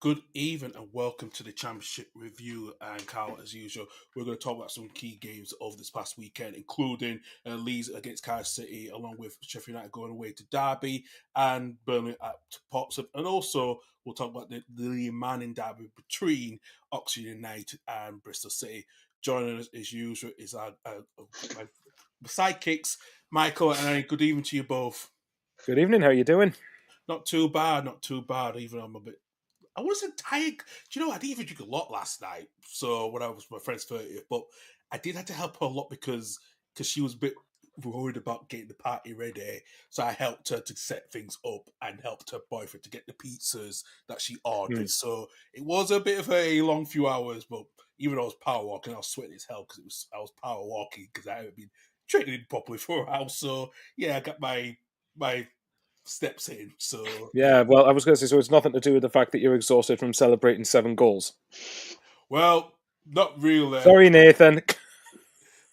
Good evening and welcome to the Championship Review. And Carl, as usual, we're going to talk about some key games of this past weekend, including Leeds against Cardiff City, along with Sheffield United going away to Derby and Burnley at Portsmouth. And also, we'll talk about the Manning Derby between Oxford United and Bristol City. Joining us, as usual, is my sidekicks, Michael and Annie. Good evening to you both. Good evening. How are you doing? Not too bad, even though I'm a bit... I wasn't tired. Do you know, I didn't even drink a lot last night. So when I was my friend's 30th, but I did have to help her a lot because she was a bit worried about getting the party ready. So I helped her to set things up and helped her boyfriend to get the pizzas that she ordered. So it was a bit of a long few hours, but even though I was power walking, I was sweating as hell because I was power walking because I haven't been training properly for a while. So yeah, I got my steps in. So yeah, well, I was going to say, so it's nothing to do with the fact that you're exhausted from celebrating 7 goals. Well, not really. Sorry, Nathan.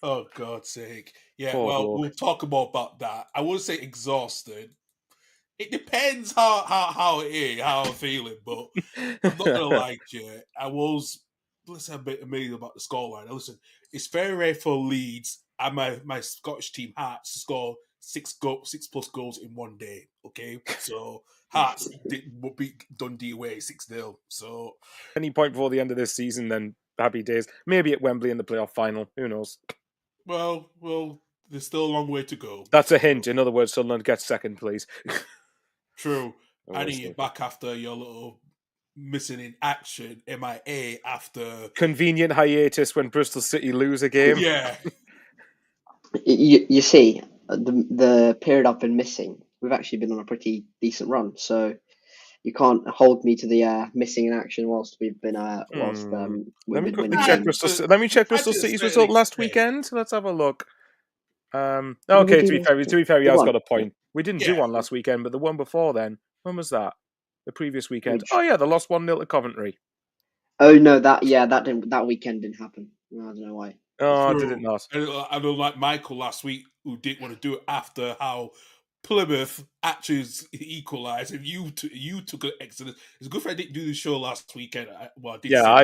Oh, God's sake. Yeah, Oh, well, Lord. we'll talk more about that. I wouldn't say exhausted. It depends how it is, how I'm feeling, but I'm not going to lie to you. I was, let's say, a bit amazed about the scoreline. Listen, it's very rare for Leeds and my Scottish team, Hearts, to score 6 plus goals in one day, okay? So Hearts would be Dundee away 6-0. So any point before the end of this season, then happy days. Maybe at Wembley in the playoff final. Who knows? Well, there's still a long way to go. That's a hint. In other words, Sunderland gets second, please. True. Annie, back after your little missing in action, MIA after... Convenient hiatus when Bristol City lose a game. Yeah. You see, the period I've been missing, we've actually been on a pretty decent run. So you can't hold me to the missing in action whilst we've been Let me winning. check Bristol City's result last weekend. Let's have a look. Okay, to be fair, he has got a point. We didn't do one last weekend, but the one before then, when was that? The previous weekend. Oh yeah, they lost 1-0 to Coventry. Oh no, that weekend didn't happen. I don't know why. Oh, did it not? I know, like Michael last week, who didn't want to do it after how Plymouth actually equalised, and you took an excellent. It's good for I didn't do the show last weekend. I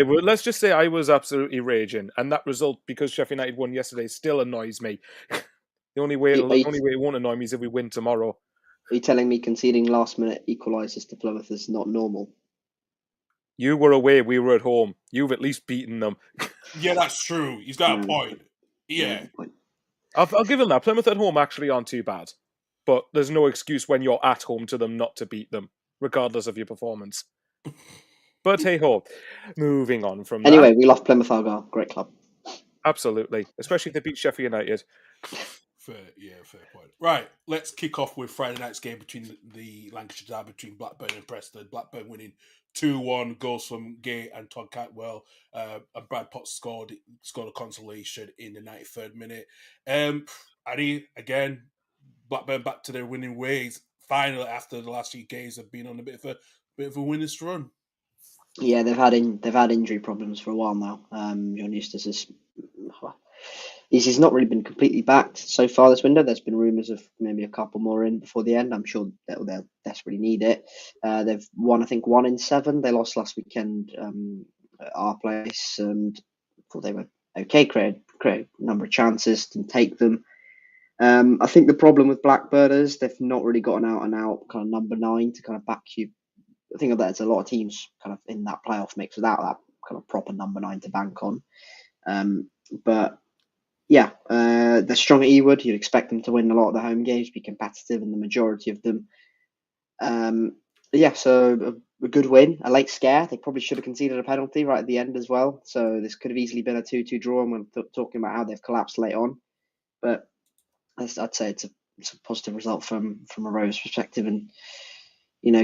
would. Let's just say I was absolutely raging, and that result, because Sheffield United won yesterday, still annoys me. The only way it won't annoy me is if we win tomorrow. Are you telling me conceding last-minute equalisers to Plymouth is not normal? You were away, we were at home. You've at least beaten them. Yeah, that's true. He's got a point. Yeah. I'll give him that. Plymouth at home actually aren't too bad. But there's no excuse when you're at home to them not to beat them, regardless of your performance. But hey-ho. Moving on from that. Anyway, we love Plymouth Argyle. Great club. Absolutely. Especially if they beat Sheffield United. Fair point. Right, let's kick off with Friday night's game between the Lancashire Derby between Blackburn and Preston. Blackburn winning 2-1, goals from Gay and Todd Catwell. And Brad Potts scored a consolation in the 93rd minute. Annie, again, Blackburn back to their winning ways. Finally, after the last few games, have been on a bit of a winner's run. Yeah, they've had injury problems for a while now. John Eustace he's not really been completely backed so far this window. There's been rumours of maybe a couple more in before the end. I'm sure they'll desperately need it. They've won, I think, 1 in 7. They lost last weekend at our place, and thought they were okay. Created a number of chances, didn't take them. I think the problem with Blackburn is they've not really got an out-and-out kind of number 9 to kind of back you. I think that there's a lot of teams kind of in that playoff mix without that kind of proper number 9 to bank on. But yeah, they're strong at Ewood. You'd expect them to win a lot of the home games, be competitive in the majority of them. So a good win, a late scare. They probably should have conceded a penalty right at the end as well. So this could have easily been a 2-2 draw, and we're talking about how they've collapsed late on. But I'd say it's a positive result from a Rovers perspective, and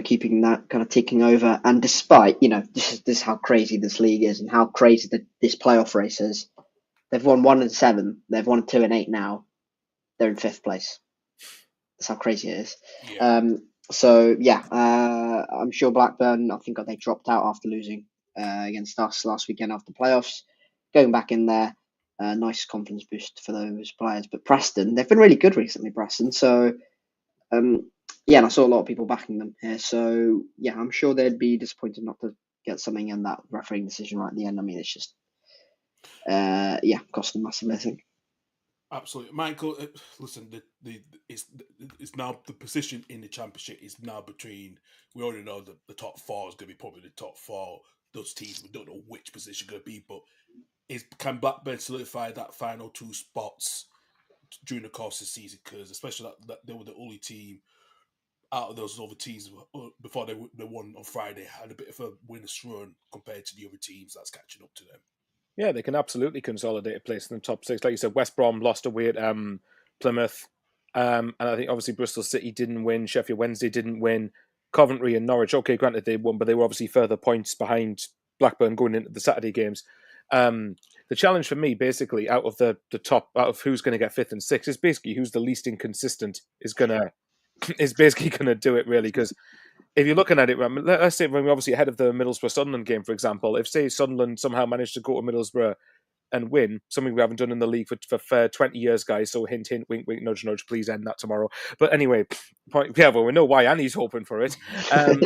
keeping that kind of ticking over. And despite this is how crazy this league is and how crazy this playoff race is. They've won 1 in 7. They've won 2 in 8 now. They're in 5th place. That's how crazy it is. Yeah. I'm sure Blackburn, I think they dropped out after losing against us last weekend after playoffs. Going back in there, nice confidence boost for those players. But Preston, they've been really good recently, Preston. So, and I saw a lot of people backing them here. So, yeah, I'm sure they'd be disappointed not to get something in that refereeing decision right at the end. I mean, it's just, cost them massively, I think. Absolutely, Michael. Listen, it's now the position in the championship is now between. We already know that the top four is going to be probably the top four. Those teams, we don't know which position going to be, but can Blackburn solidify that final 2 spots during the course of the season? Because especially that they were the only team out of those other teams before they won on Friday, had a bit of a winner's run compared to the other teams that's catching up to them. Yeah, they can absolutely consolidate a place in the top 6. Like you said, West Brom lost away at Plymouth. And I think obviously Bristol City didn't win. Sheffield Wednesday didn't win. Coventry and Norwich, okay, granted they won, but they were obviously further points behind Blackburn going into the Saturday games. The challenge for me, basically, out of the top, out of who's going to get 5th and 6th, is basically who's the least inconsistent is basically going to do it, really, because if you're looking at it, let's say we're obviously ahead of the Middlesbrough-Sunderland game, for example. If, say, Sunderland somehow managed to go to Middlesbrough and win, something we haven't done in the league for 20 years, guys, so hint, hint, wink, wink, nudge, nudge, please end that tomorrow. But anyway, we know why Annie's hoping for it. I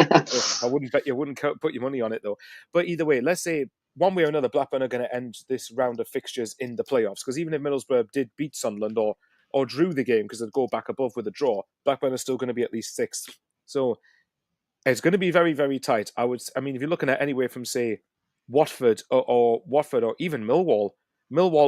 wouldn't put your money on it, though. But either way, let's say one way or another, Blackburn are going to end this round of fixtures in the playoffs, because even if Middlesbrough did beat Sunderland or drew the game because they'd go back above with a draw, Blackburn are still going to be at least 6th. So it's going to be very, very tight. If you're looking at anywhere from, say, Watford or even Millwall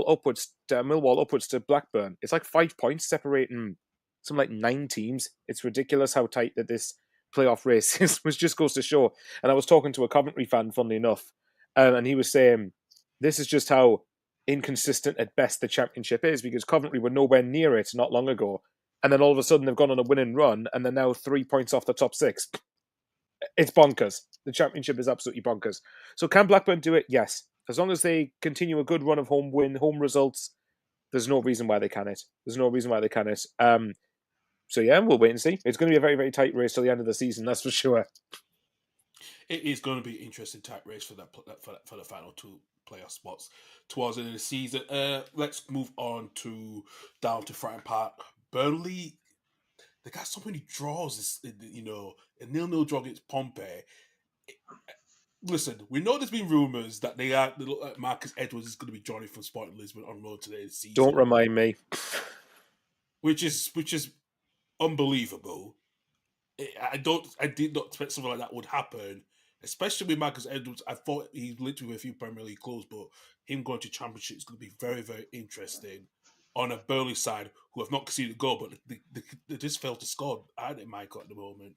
upwards to Blackburn, it's like 5 points separating something like 9 teams. It's ridiculous how tight that this playoff race is, which just goes to show. And I was talking to a Coventry fan, funnily enough, and he was saying this is just how inconsistent at best the championship is, because Coventry were nowhere near it not long ago, and then all of a sudden they've gone on a winning run and they're now 3 points off the top 6. It's bonkers. The championship is absolutely bonkers. So can Blackburn do it? Yes. As long as they continue a good run of home results, there's no reason why they can't. So yeah, we'll wait and see. It's going to be a very, very tight race till the end of the season, that's for sure. It is going to be an interesting tight race for the final 2 playoff spots towards the end of the season. Let's move on down to Fratton Park. Burnley, they got so many draws. A 0-0 draw against Pompey. Listen, we know there's been rumours that they look like Marcus Edwards is going to be joining from Sporting Lisbon on road to the season. Don't remind me. Which is unbelievable. I did not expect something like that would happen, especially with Marcus Edwards. I thought he literally with a few Premier League clubs, but him going to Championship is going to be very, very interesting on a Burnley side who have not conceded a goal, but they just failed to score, aren't they, Michael, at the moment?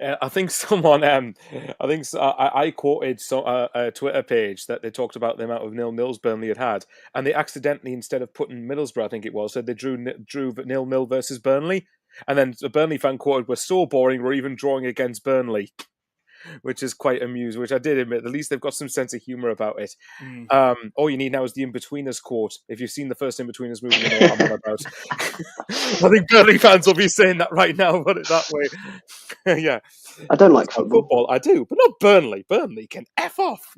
I think someone, I quoted a Twitter page that they talked about the amount of 0-0s Burnley had, and they accidentally, instead of putting Middlesbrough, I think it was, said they drew 0-0 versus Burnley, and then the Burnley fan quoted, "We're so boring, we're even drawing against Burnley," which is quite amusing, which I did admit. At least they've got some sense of humour about it. All you need now is the In-Betweeners quote. If you've seen the first In-Betweeners movie, you know what I'm on about. I think Burnley fans will be saying that right now, put it that way. Yeah. I don't like football. I do, but not Burnley. Burnley can F off.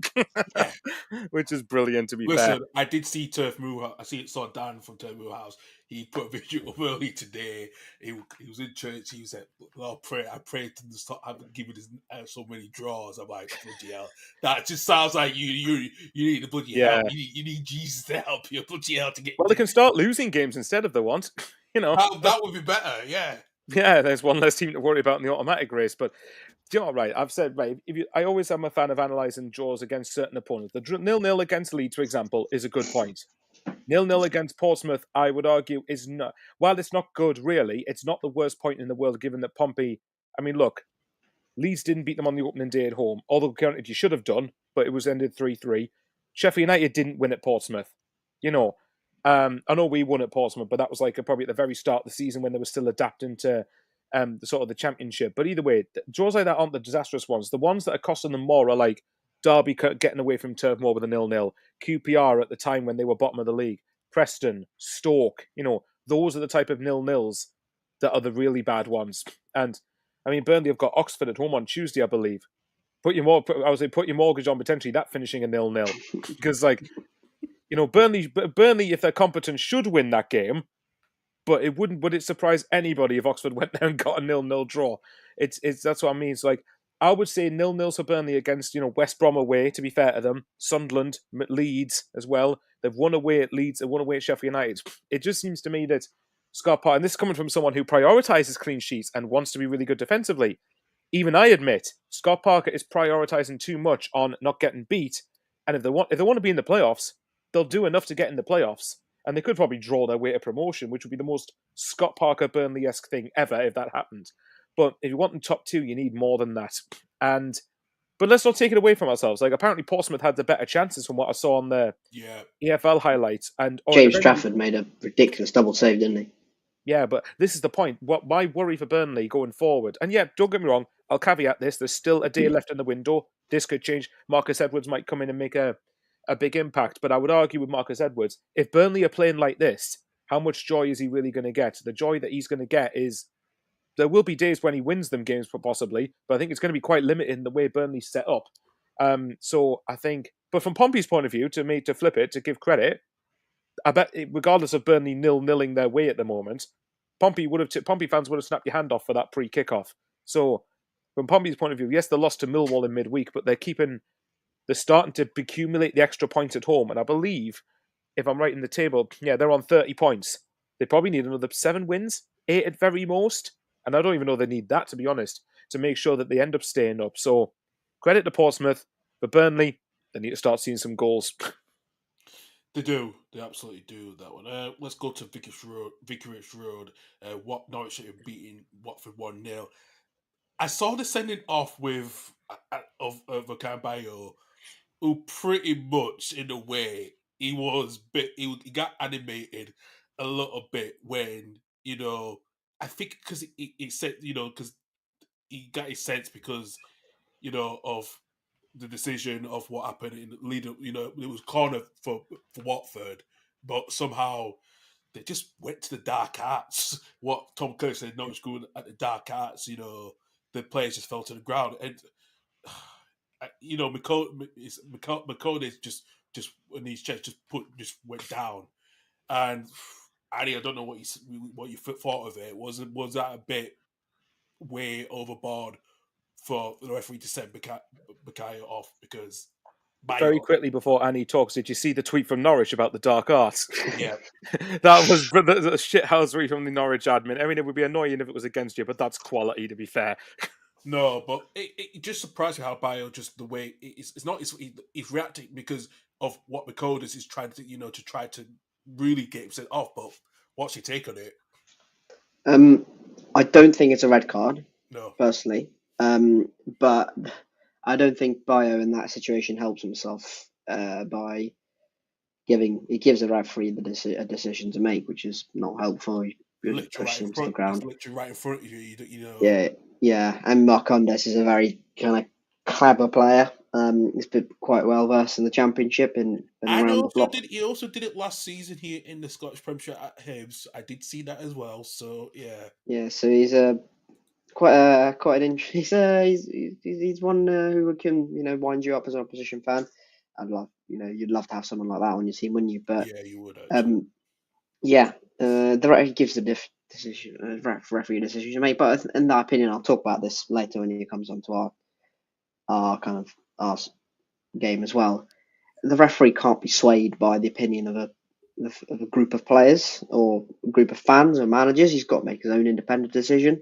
Which is brilliant, to be fair. Listen, I did see Turf Moor. Saw Dan from Turf Moor House. He put a video up early today. He was in church. He said, "Lord, I pray to stop having given us so many draws." I'm like, bloody hell. That just sounds like you need the bloody help. You need Jesus to help you. Bloody hell to get. Well, they can start losing games instead if they want. That would be better. Yeah. Yeah, there's one less team to worry about in the automatic race. But do you know what, right? I've said, right, I always am a fan of analysing draws against certain opponents. The 0-0 against Leeds, for example, is a good point. 0-0 against Portsmouth, I would argue, is not... While it's not good, really, it's not the worst point in the world, given that Pompey... I mean, look, Leeds didn't beat them on the opening day at home, although granted you should have done, but it was ended 3-3. Sheffield United didn't win at Portsmouth. I know we won at Portsmouth, but that was probably at the very start of the season when they were still adapting to the championship. But either way, draws like that aren't the disastrous ones. The ones that are costing them more are like Derby getting away from Turf Moor with a 0-0, QPR at the time when they were bottom of the league, Preston, Stoke. Those are the type of 0-0s that are the really bad ones. And I mean, Burnley have got Oxford at home on Tuesday, I believe. Put your mortgage on potentially that finishing a 0-0 because Burnley, if they're competent, should win that game. But would it surprise anybody if Oxford went there and got a 0-0 draw? It's that's what I mean. It's like I would say 0-0 for Burnley against, West Brom away, to be fair to them. Sunderland, Leeds as well. They've won away at Leeds, they've won away at Sheffield United. It just seems to me that Scott Parker, and this is coming from someone who prioritises clean sheets and wants to be really good defensively, even I admit, Scott Parker is prioritising too much on not getting beat. And if they want to be in the playoffs, they'll do enough to get in the playoffs. And they could probably draw their way to promotion, which would be the most Scott Parker Burnley-esque thing ever if that happened. But if you want in top two, you need more than that. But let's not take it away from ourselves. Like, apparently Portsmouth had the better chances from what I saw on the EFL highlights. And James Trafford made a ridiculous double save, didn't he? Yeah, but this is the point. What my worry for Burnley going forward, and yeah, don't get me wrong, I'll caveat this, there's still a day left in the window. This could change. Marcus Edwards might come in and make a big impact, but I would argue with Marcus Edwards, if Burnley are playing like this, how much joy is he really going to get? The joy that he's going to get is, there will be days when he wins them games, possibly, but I think it's going to be quite limited in the way Burnley's set up. So I think, but from Pompey's point of view, to flip it, to give credit, I bet, regardless of Burnley nil-nilling their way at the moment, Pompey fans would have snapped your hand off for that pre-kickoff. So, from Pompey's point of view, yes, they lost to Millwall in midweek, but they're starting to accumulate the extra points at home. And I believe, if I'm right in the table, they're on 30 points. They probably need another 7 wins, 8 at very most. And I don't even know they need that, to be honest, to make sure that they end up staying up. So, credit to Portsmouth. For Burnley, they need to start seeing some goals. They do. They absolutely do that one. Let's go to Vicarage Road. Norwich are beating Watford 1-0. I saw the sending off of Akanbayo, who pretty much, in a way, he got animated a little bit when, I think because he said, because he got his sense because, of the decision of what happened in the lead up. It was corner for Watford, but somehow they just went to the dark arts. What Tom Kerr said, not was going at the dark arts. The players just fell to the ground, and McCona's just in his chest just went down. And Annie, I don't know what you thought of it. Was that a bit way overboard for the referee to send Bukayo off? Because very quickly before Annie talks, did you see the tweet from Norwich about the dark arts? Yeah. That was the shithousery from the Norwich admin. I mean, it would be annoying if it was against you, but that's quality, to be fair. No, but it just surprised me how Bayo, just the way it's not. He's reacting because of what Makodas is trying to try to really get himself off. But what's your take on it? I don't think it's a red card. No, personally. But I don't think Bayo in that situation helps himself by he gives the referee a decision to make, which is not helpful. He pushes him to the ground. Literally right in front of you. Yeah. And Marcondes is a very kind of clever player. He's been quite well versed in the Championship and around the block. He also did it last season here in the Scottish Premiership at Hibs. I did see that as well. So yeah. Yeah. So he's quite an interesting. He's one who can wind you up as an opposition fan. I'd love you'd love to have someone like that on your team, wouldn't you? But yeah, you would. The referee gives the decision, referee decision to make. But in that opinion, I'll talk about this later when it comes on to our game as well. The referee can't be swayed by the opinion of a group of players or a group of fans or managers. He's got to make his own independent decision.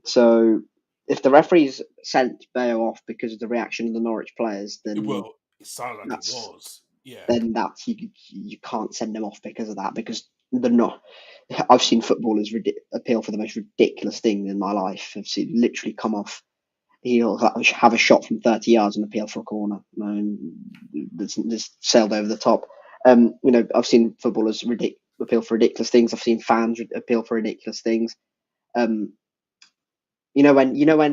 So if the referee's sent Bayo off because of the reaction of the Norwich players, then it sounded like it was. Yeah. Then that's you can't send them off because of that, because they're not. I've seen footballers appeal for the most ridiculous thing in my life. I've seen literally come off. He'll have a shot from 30 yards and appeal for a corner. Just sailed over the top. I've seen footballers appeal for ridiculous things. I've seen fans appeal for ridiculous things. When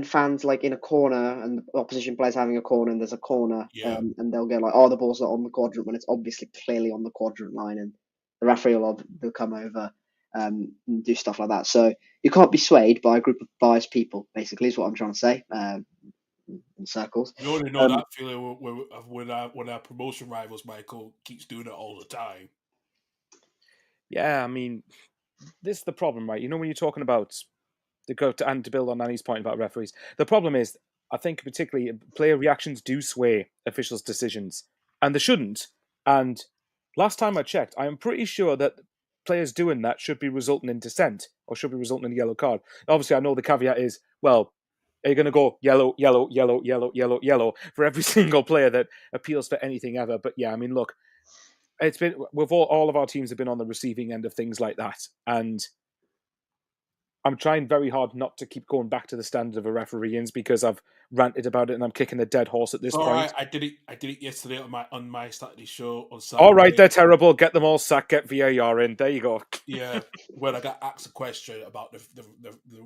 fans like in a corner and the opposition players having a corner and there's a corner, and they'll go like, "Oh, the ball's not on the quadrant," when it's obviously clearly on the quadrant line, and the referee will come over and do stuff like that. So you can't be swayed by a group of biased people. Basically, is what I'm trying to say. In circles. You already know that feeling when our promotion rivals, Michael, keeps doing it all the time. Yeah, I mean, this is the problem, right? When you're talking about to build on Annie's point about referees, the problem is I think particularly player reactions do sway officials' decisions, and they shouldn't. And last time I checked, I am pretty sure that players doing that should be resulting in dissent or should be resulting in a yellow card. Obviously, I know the caveat is, well, are you going to go yellow, yellow, yellow, yellow, yellow, yellow for every single player that appeals for anything ever? But yeah, I mean, look, it's been all of our teams have been on the receiving end of things like that, and I'm trying very hard not to keep going back to the standard of a refereeing because I've ranted about it and I'm kicking a dead horse at this point. Right. I did it yesterday on my Saturday show on Saturday. All right, they're terrible. Get them all sacked. Get VAR in. There you go. Yeah, when I got asked a question about the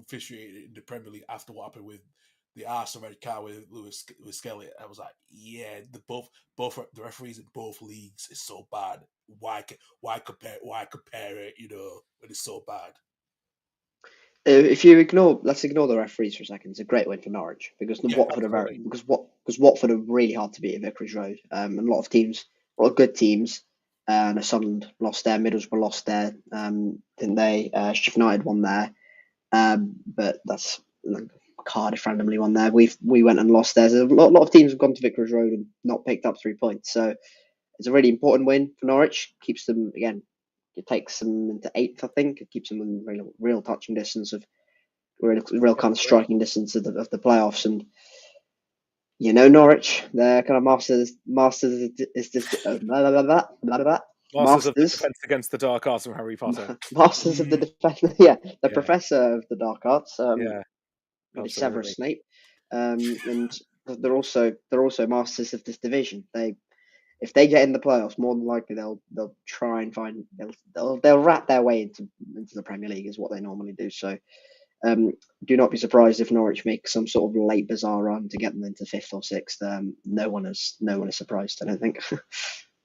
officiating in the Premier League after what happened with the Arsenal red card with Lewis Skelly, I was like, yeah, both the referees in both leagues is so bad. Why compare it? When it's so bad. Let's ignore the referees for a second. It's a great win for Norwich because Watford are really hard to beat at Vicarage Road. A lot of good teams. Sunderland lost there, Middlesbrough lost there, didn't they? Sheffield United won there, but that's Cardiff randomly won there. We went and lost there. So a lot of teams have gone to Vicarage Road and not picked up 3 points. So it's a really important win for Norwich. Keeps them again. It takes them into 8th, I think. It keeps them in real touching distance of real kind of striking distance of the playoffs. And Norwich, they're kind of masters of defense against the dark arts from Harry Potter. Masters of the defense, yeah, the Yeah. professor of the dark arts. Yeah, Severus Snape, and they're also masters of this division. If they get in the playoffs, more than likely they'll try and they'll rat their way into the Premier League is what they normally do. So do not be surprised if Norwich make some sort of late bizarre run to get them into 5th or 6th. No one is surprised, I don't think.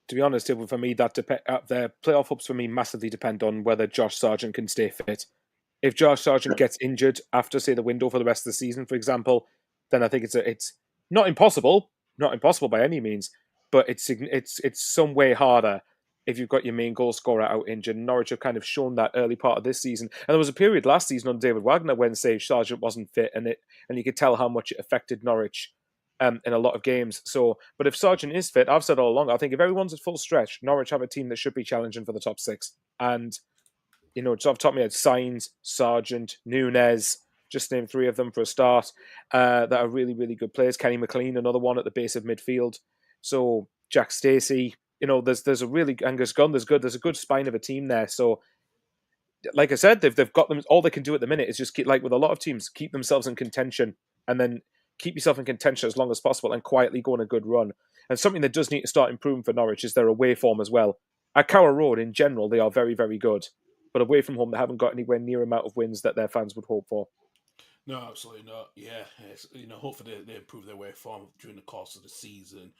To be honest, for me, their playoff hopes for me massively depend on whether Josh Sargent can stay fit. If Josh Sargent gets injured after, say, the window for the rest of the season, for example, then I think it's not impossible by any means, but it's some way harder if you've got your main goal scorer out injured. Norwich have kind of shown that early part of this season, and there was a period last season on David Wagner when, say, Sargent wasn't fit, and you could tell how much it affected Norwich in a lot of games. So, but if Sargent is fit, I've said all along, I think if everyone's at full stretch, Norwich have a team that should be challenging for the top 6, and off the top of my head, Sainz, Sargent, Nunez, just name 3 of them for a start, that are really, really good players. Kenny McLean, another one at the base of midfield. So Jack Stacey, there's a really Angus Gunn. There's a good spine of a team there. So, like I said, they've got them. All they can do at the minute is just keep, like with a lot of teams, keep themselves in contention, and then keep yourself in contention as long as possible, and quietly go on a good run. And something that does need to start improving for Norwich is their away form as well. At Carrow Road, in general, they are very, very good, but away from home, they haven't got anywhere near amount of wins that their fans would hope for. No, absolutely not. Yeah, hopefully they improve their way form during the course of the season.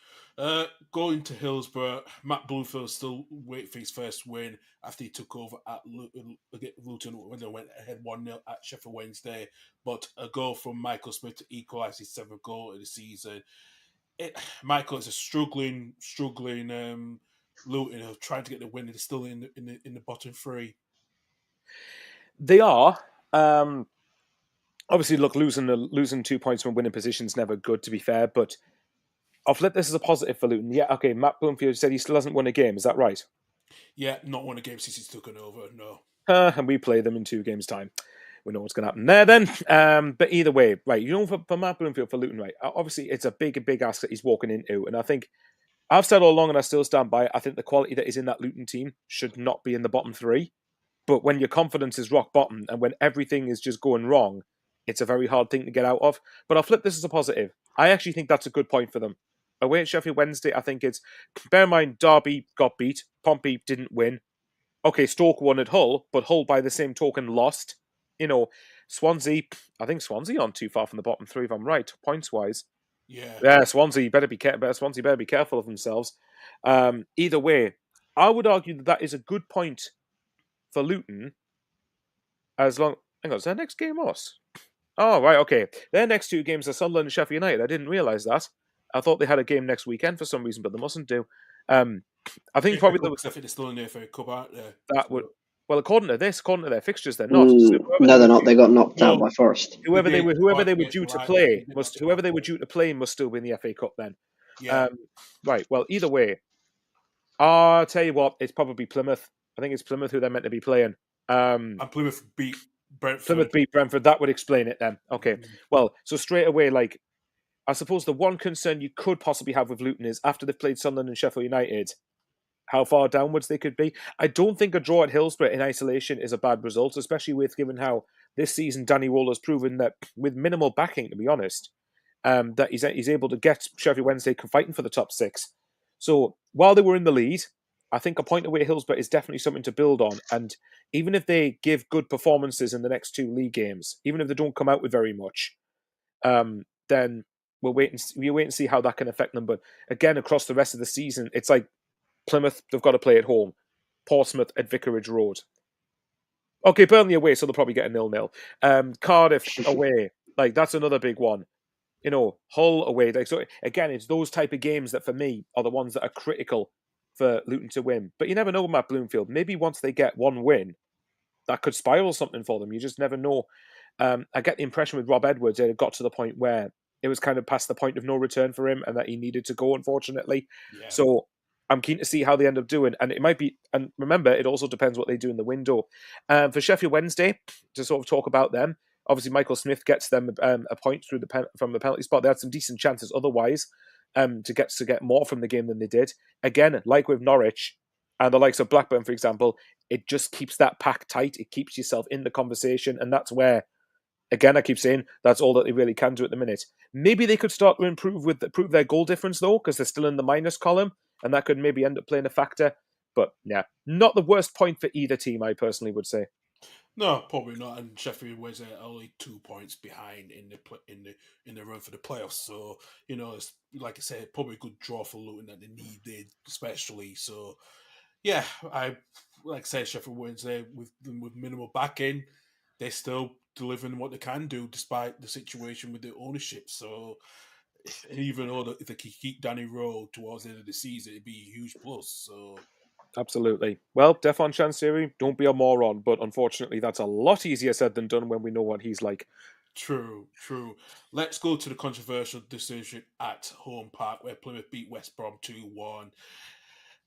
Going to Hillsborough, Matt Bloomfield still waiting for his first win after he took over at Luton when they went ahead 1-0 at Sheffield Wednesday. But a goal from Michael Smith to equalise his 7th goal of the season. Michael is a struggling Luton trying to get the win. They're still in the bottom 3. They are. Obviously, look, losing 2 points from winning position is never good, to be fair, but I'll flip this as a positive for Luton. Yeah, okay, Matt Bloomfield said he still hasn't won a game. Is that right? Yeah, not won a game since he's taken over, no. And we play them in 2 games' time. We know what's going to happen there then. But either way, right, for Matt Bloomfield, for Luton, right, obviously it's a big ask that he's walking into, and I think I've said all along, and I still stand by it, I think the quality that is in that Luton team should not be in the bottom 3. But when your confidence is rock bottom, and when everything is just going wrong, it's a very hard thing to get out of. But I'll flip this as a positive. I actually think that's a good point for them. Away at Sheffield Wednesday, I think it's... Bear in mind, Derby got beat. Pompey didn't win. Okay, Stoke won at Hull, but Hull, by the same token, lost. Swansea... I think Swansea aren't too far from the bottom 3, if I'm right, points-wise. Yeah, Swansea better be careful of themselves. Either way, I would argue that is a good point for Luton, as long... Hang on, is their next game us? Oh, right, okay. Their next 2 games are Sunderland and Sheffield United. I didn't realise that. I thought they had a game next weekend for some reason, but they mustn't do. I think probably... I think they're still in the FA Cup, aren't they? Well, according to their fixtures, they're not. No, they're not. They got knocked out by Forest. Whoever they were due to play must still win the FA Cup then. Yeah. Right. Well, either way, I'll tell you what, it's probably Plymouth. I think it's Plymouth who they're meant to be playing. And Plymouth beat Brentford. Plymouth beat Brentford. That would explain it then. Okay. Well, so straight away, like, I suppose the one concern you could possibly have with Luton is after they've played Sunderland and Sheffield United, how far downwards they could be. I don't think a draw at Hillsborough in isolation is a bad result, especially given how this season Danny Roller's proven that with minimal backing, to be honest, that he's able to get Sheffield Wednesday fighting for the top 6. So while they were in the lead, I think a point away at Hillsborough is definitely something to build on. And even if they give good performances in the next 2 league games, even if they don't come out with very much, then we'll wait and see how that can affect them. But again, across the rest of the season, it's like Plymouth, they've got to play at home. Portsmouth at Vicarage Road. Okay, Burnley away, so they'll probably get a 0-0. Cardiff away, like that's another big one. Hull away. Like, so again, it's those type of games that for me are the ones that are critical for Luton to win. But you never know, Matt Bloomfield. Maybe once they get one win, that could spiral something for them. You just never know. I get the impression with Rob Edwards, it had got to the point where it was kind of past the point of no return for him and that he needed to go, unfortunately. Yeah. So I'm keen to see how they end up doing. And it might be, and remember, it also depends what they do in the window. For Sheffield Wednesday, to sort of talk about them, obviously Michael Smith gets them a point from the penalty spot. They had some decent chances otherwise to get more from the game than they did. Again, like with Norwich and the likes of Blackburn, for example, it just keeps that pack tight. It keeps yourself in the conversation. And that's where, again, I keep saying that's all that they really can do at the minute. Maybe they could start to improve their goal difference, though, because they're still in the minus column, and that could maybe end up playing a factor. But, yeah, not the worst point for either team, I personally would say. No, probably not. And Sheffield Wednesday are only 2 points behind in the run for the playoffs. So, it's, like I said, probably a good draw for Luton that they needed, especially. So, yeah, like I said, Sheffield Wednesday with minimal backing, they're still delivering what they can do despite the situation with the ownership. So, even though if they can keep Danny Rowe towards the end of the season, it'd be a huge plus. So. Absolutely. Well, Defon Chansiri, don't be a moron, but unfortunately that's a lot easier said than done when we know what he's like. True. Let's go to the controversial decision at Horne Park where Plymouth beat West Brom 2-1.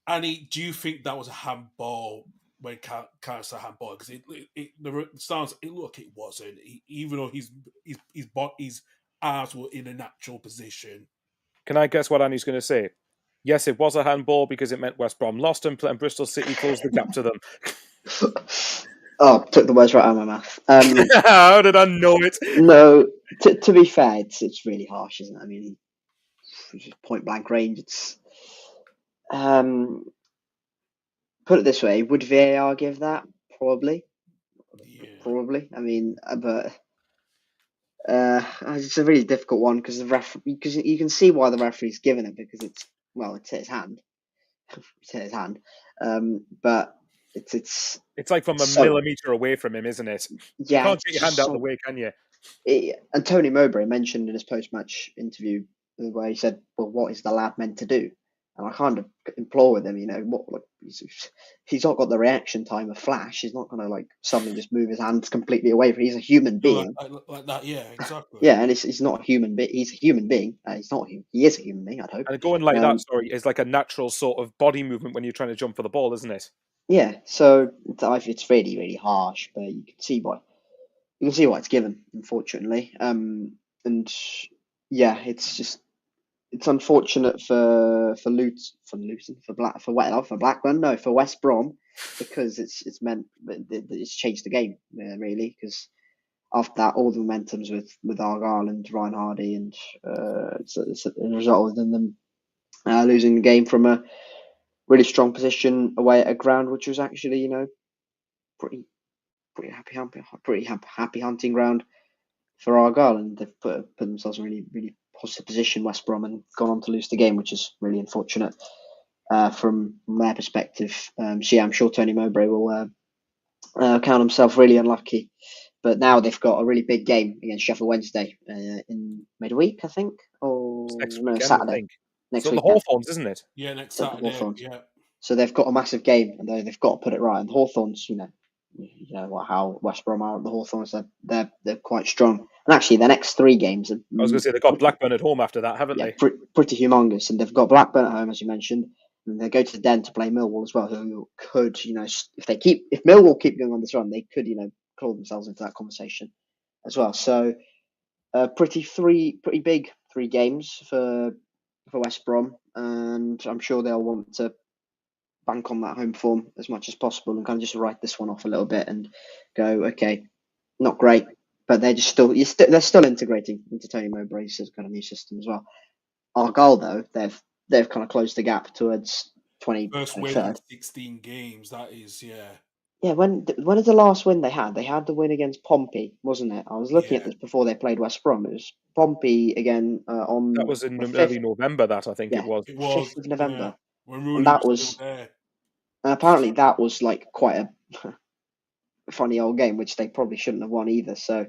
Annie, do you think that was a handball when Cardiff's a handball? Because it sounds it wasn't. Even though his arms were in a natural position. Can I guess what Annie's going to say? Yes, it was a handball because it meant West Brom lost and Bristol City closed the gap to them. Took the words right out of my mouth. How did I know it? No, to be fair, it's really harsh, isn't it? I mean, just point blank range. It's put it this way: would VAR give that? Probably. Yeah. Probably. I mean, but it's a really difficult one because because you can see why the referee's given it because it's his hand. It's his hand. But it's like from a millimetre away from him, isn't it? Yeah. You can't get your hand out of the way, can you? And Tony Mowbray mentioned in his post-match interview where he said, "Well, what is the lad meant to do?" And I kind of implore with him, he's not got the reaction time of Flash. He's not going to suddenly just move his hands completely away from. He's a human being. Like that, yeah, exactly. Yeah, and he's not a human being. He's a human being. He's not. He is a human being. I'd hope. And going like that, is like a natural sort of body movement when you're trying to jump for the ball, isn't it? Yeah. So it's really, really harsh, but you can see why. You can see why it's given, unfortunately. And yeah, it's unfortunate for Blackburn, no, for West Brom, because it's meant it's changed the game really. Because after that, all the momentum's with Argyle and Ryan Hardy, and it's resulted in them losing the game from a really strong position away at a ground which was actually pretty happy hunting ground for Argyle, and they've put themselves in a really, really positive position, West Brom, and gone on to lose the game, which is really unfortunate from their perspective. So yeah, I'm sure Tony Mowbray will count himself really unlucky. But now they've got a really big game against Sheffield Wednesday in midweek, I think, or next weekend, Saturday. I think. Next week. week. The Hawthorns, isn't it? Yeah, next Saturday. Yeah. So they've got a massive game, and they've got to put it right. And Hawthorns, how West Brom are at the Hawthorns. They're quite strong. And actually, their next 3 games are, I was going to say they've got Blackburn at home after that, haven't they? Pretty humongous. And they've got Blackburn at home, as you mentioned, and they go to the Den to play Millwall as well, who could, if Millwall keep going on this run, they could, claw themselves into that conversation as well. So, pretty big 3 games for West Brom, and I'm sure they'll want to bank on that home form as much as possible and kind of just write this one off a little bit and go, okay, not great, but they're just they're still integrating into Tony Mowbray's kind of new system as well. Argyle, though, they've kind of closed the gap towards 20. First win in 16 games. That is, yeah. Yeah, when is the last win they had? They had the win against Pompey, wasn't it? I was looking at this before they played West Brom. It was Pompey again on. That was in early November. That I think it was. It was 5th of November. Yeah. When Rooney and that was still there. And apparently that was like quite a funny old game, which they probably shouldn't have won either. So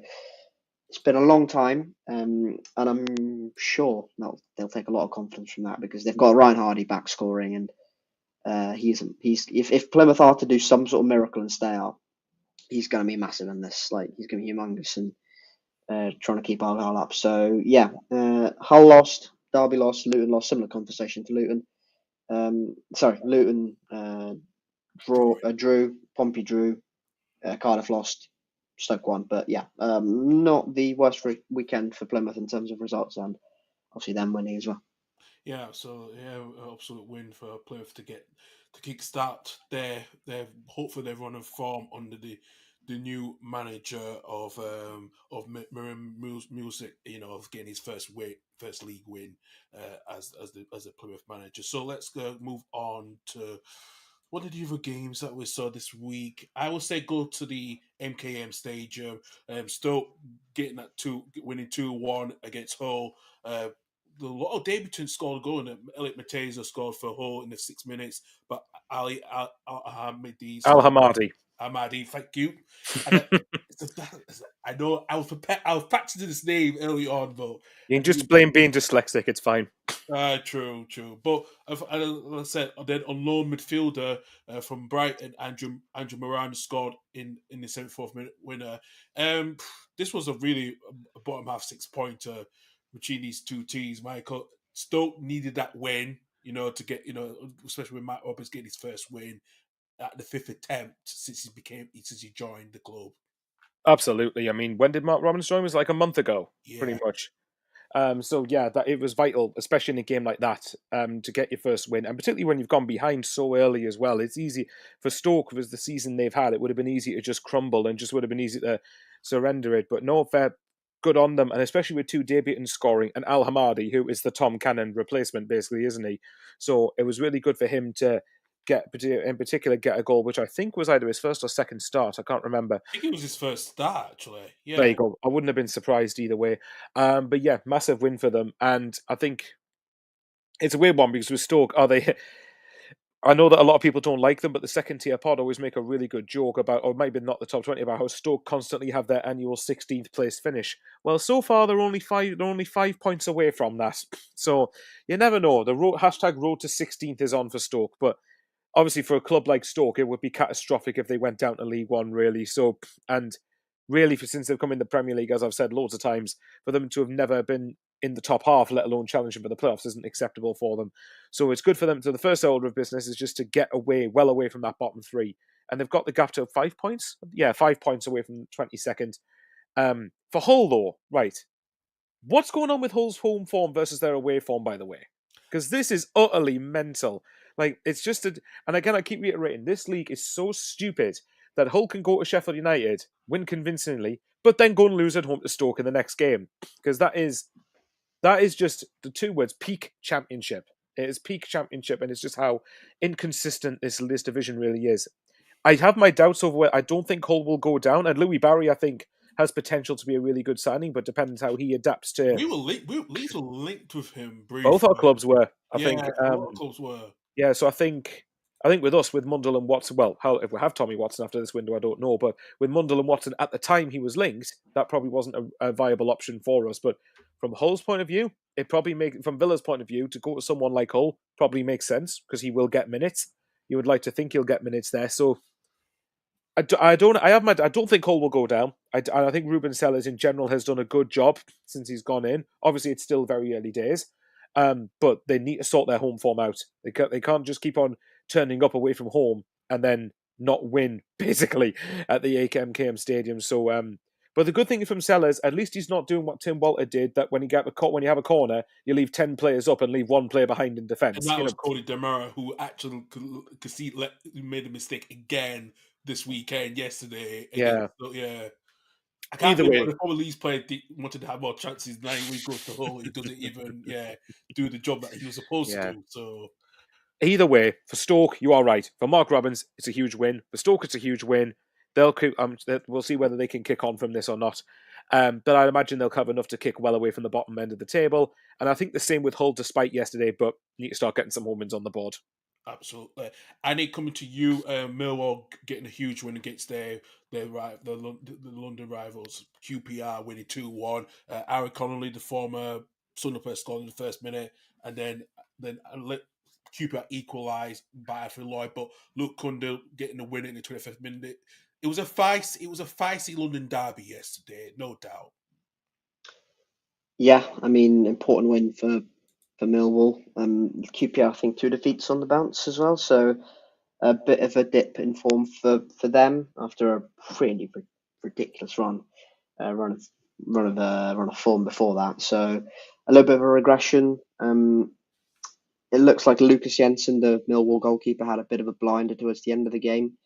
it's been a long time, and I'm sure they'll take a lot of confidence from that because they've got Ryan Hardy back scoring, and if Plymouth are to do some sort of miracle and stay up, he's going to be massive in this. Like, he's going to be humongous and trying to keep Argyle up. So yeah, Hull lost, Derby lost, Luton lost. Similar conversation to Luton. Luton drew, Pompey drew, Cardiff lost, Stoke won. But yeah, not the worst weekend for Plymouth in terms of results, and obviously them winning as well. Yeah, so absolute win for Plymouth to kickstart their hopefully their run of form under the new manager of Marin Music, of getting his first league win as the Plymouth manager. So let's move on to what are the other games that we saw this week. I would say go to the MKM Stadium. Stoke getting winning 2-1 against Hull. A lot of debutants scored a goal, and Elliot Mateza scored for Hull in the 6 minutes, but Ali Al-Hamadi. Hamadi, thank you. I know I was practicing this name early on, but you can just blame being dyslexic. It's fine. True. But as I said, then on loan midfielder from Brighton, Andrew Moran scored in the 74th minute winner. This was a really bottom half 6-pointer between these two teams. Michael, Stoke needed that win, to get, especially with Matt Roberts getting his first win at the 5th attempt since he joined the club. Absolutely. I mean, when did Mark Robbins join? It was like a month ago, pretty much. So yeah, that it was vital, especially in a game like that, to get your first win, and particularly when you've gone behind so early as well. It's easy for Stoke with the season they've had. It would have been easy to just crumble and just would have been easy to surrender it. But no, fair, good on them, and especially with 2 debutants scoring, and Al Hamadi, who is the Tom Cannon replacement, basically, isn't he? So it was really good for him to get a goal, which I think was either his first or second start. I can't remember. I think it was his first start, actually. Yeah. There you go. I wouldn't have been surprised either way. But yeah, massive win for them. And I think it's a weird one because with Stoke, I know that a lot of people don't like them, but the second tier pod always make a really good joke about, or maybe not the top 20, about how Stoke constantly have their annual 16th place finish. Well, so far they're only 5 points away from that. So you never know. The hashtag road to 16th is on for Stoke, but obviously, for a club like Stoke, it would be catastrophic if they went down to League One, really. So, and really, since they've come in the Premier League, as I've said loads of times, for them to have never been in the top half, let alone challenging for the playoffs, isn't acceptable for them. So it's good for them. So the first order of business is just to get well away from that bottom 3. And they've got the gap to 5 points. Yeah, 5 points away from 22nd. For Hull, though, right. What's going on with Hull's home form versus their away form, by the way? Because this is utterly mental. Like, it's just and again, I keep reiterating, this league is so stupid that Hull can go to Sheffield United, win convincingly, but then go and lose at home to Stoke in the next game. Because that is just the 2 words, peak championship. It is peak championship, and it's just how inconsistent this division really is. I have my doubts over where I don't think Hull will go down, and Louis Barry, I think, has potential to be a really good signing, but depends how he adapts to... Leeds were linked with him briefly. Both our clubs were, I think. A lot of clubs were. Yeah, so I think with us, with Mundell and Watson, well, if we have Tommy Watson after this window, I don't know, but with Mundell and Watson, at the time he was linked, that probably wasn't a viable option for us. But from Hull's point of view, from Villa's point of view, to go to someone like Hull probably makes sense, because he will get minutes. You would like to think he'll get minutes there, so I don't think Hull will go down. I think Ruben Sellers in general has done a good job since he's gone in. Obviously, it's still very early days, but they need to sort their home form out. They can't just keep on turning up away from home and then not win basically at the MKM Stadium. So, but the good thing from Sellers, at least he's not doing what Tim Walter did. That when you have a corner, you leave 10 players up and leave 1 player behind in defence. And that was Cody Demara who actually made a mistake again this weekend, yesterday. Yeah. I can't believe the Leeds player wanted to have more chances. Now he goes to Hull, he doesn't even do the job that he was supposed to do. So either way, for Stoke, you are right. For Mark Robbins, it's a huge win. For Stoke, it's a huge win. We'll see whether they can kick on from this or not. But I imagine they'll have enough to kick well away from the bottom end of the table. And I think the same with Hull, despite yesterday, but you need to start getting some home wins on the board. Absolutely. And coming to you, Millwall getting a huge win against the London rivals. QPR winning 2-1. Aaron Connolly, the former Sunderland player, scored in the first minute, and then QPR equalised by Alfred Lloyd, but Luke Cundle getting the win in the 25th minute. It was a feisty London derby yesterday, no doubt. Yeah, I mean, important win for Millwall. QPR, I think, 2 defeats on the bounce as well, so a bit of a dip in form for them after a pretty ridiculous run of form before that. So a little bit of a regression. It looks like Lucas Jensen, the Millwall goalkeeper, had a bit of a blinder towards the end of the game,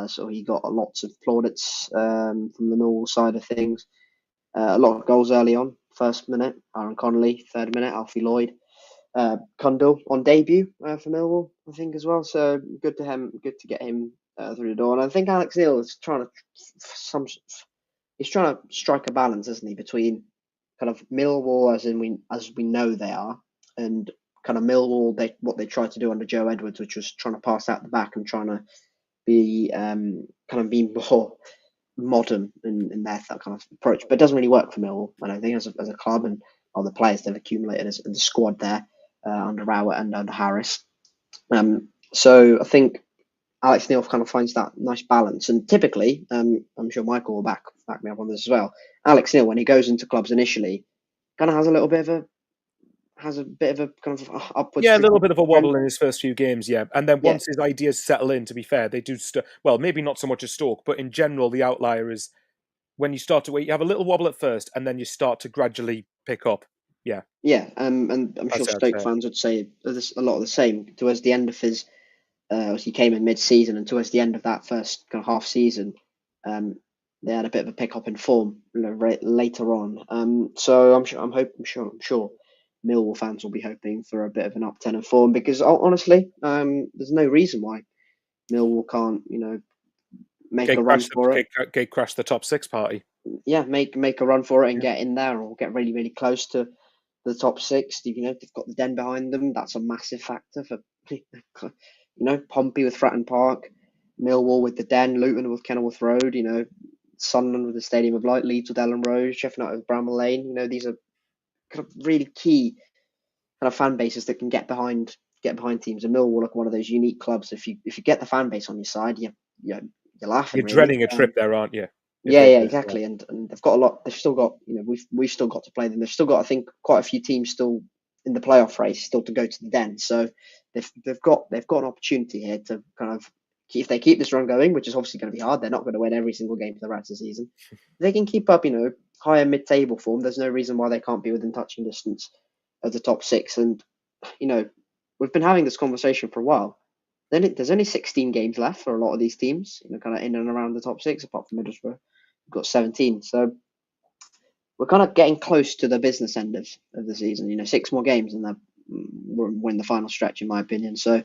so he got lots of plaudits from the Millwall side of things. A lot of goals early on. First minute, Aaron Connolly. Third minute, Alfie Lloyd. Cundle on debut for Millwall, I think, as well. So good to get him through the door. And I think Alex Neil is trying to strike a balance, isn't he, between kind of Millwall as we know they are, and kind of Millwall what they tried to do under Joe Edwards, which was trying to pass out the back and trying to be kind of be more modern in their kind of approach. But it doesn't really work for Millwall, I don't think, as a club and all the players they've accumulated as the squad there under Rowett and under Harris. So I think Alex Neil kind of finds that nice balance. And typically, I'm sure Michael will back me up on this as well. Alex Neil, when he goes into clubs initially, kind of has a bit of a kind of upwards. Yeah, a little bit of a wobble in his first few games, yeah. And then once his ideas settle in, to be fair, they do. Well, maybe not so much as Stoke, but in general, the outlier is when you have a little wobble at first, and then you start to gradually pick up. Yeah. Yeah, and I'm sure Stoke fans would say a lot of the same. Towards the end of his, he came in mid-season, and towards the end of that first kind of half season, they had a bit of a pick-up in form later on. So I'm sure Millwall fans will be hoping for a bit of an upturn in form, because honestly, there's no reason why Millwall can't, make a run for it. Crash the top 6 party. Yeah, make a run for it and get in there, or get really, really close to the top 6. They've got the Den behind them. That's a massive factor for, Pompey with Fratton Park, Millwall with the Den, Luton with Kenilworth Road, Sunderland with the Stadium of Light, Leeds with Ellen Road, Sheffield United with Bramall Lane. These are kind of really key kind of fan bases that can get behind teams. And Millwall are one of those unique clubs. If you get the fan base on your side, you're laughing. You're dreading a trip there, aren't you? Yeah, exactly. And they've got a lot. They've still got, we've still got to play them. They've still got, I think, quite a few teams still in the playoff race, still to go to the Den. So they've got an opportunity here to kind of, if they keep this run going, which is obviously going to be hard. They're not going to win every single game for the rest of the season. If they can keep up, higher mid-table form, there's no reason why they can't be within touching distance of the top 6. And we've been having this conversation for a while. There's only 16 games left for a lot of these teams, kind of in and around the top 6, apart from Middlesbrough. We've got 17. So we're kind of getting close to the business end of the season. 6 more games and we'll win the final stretch, in my opinion. So,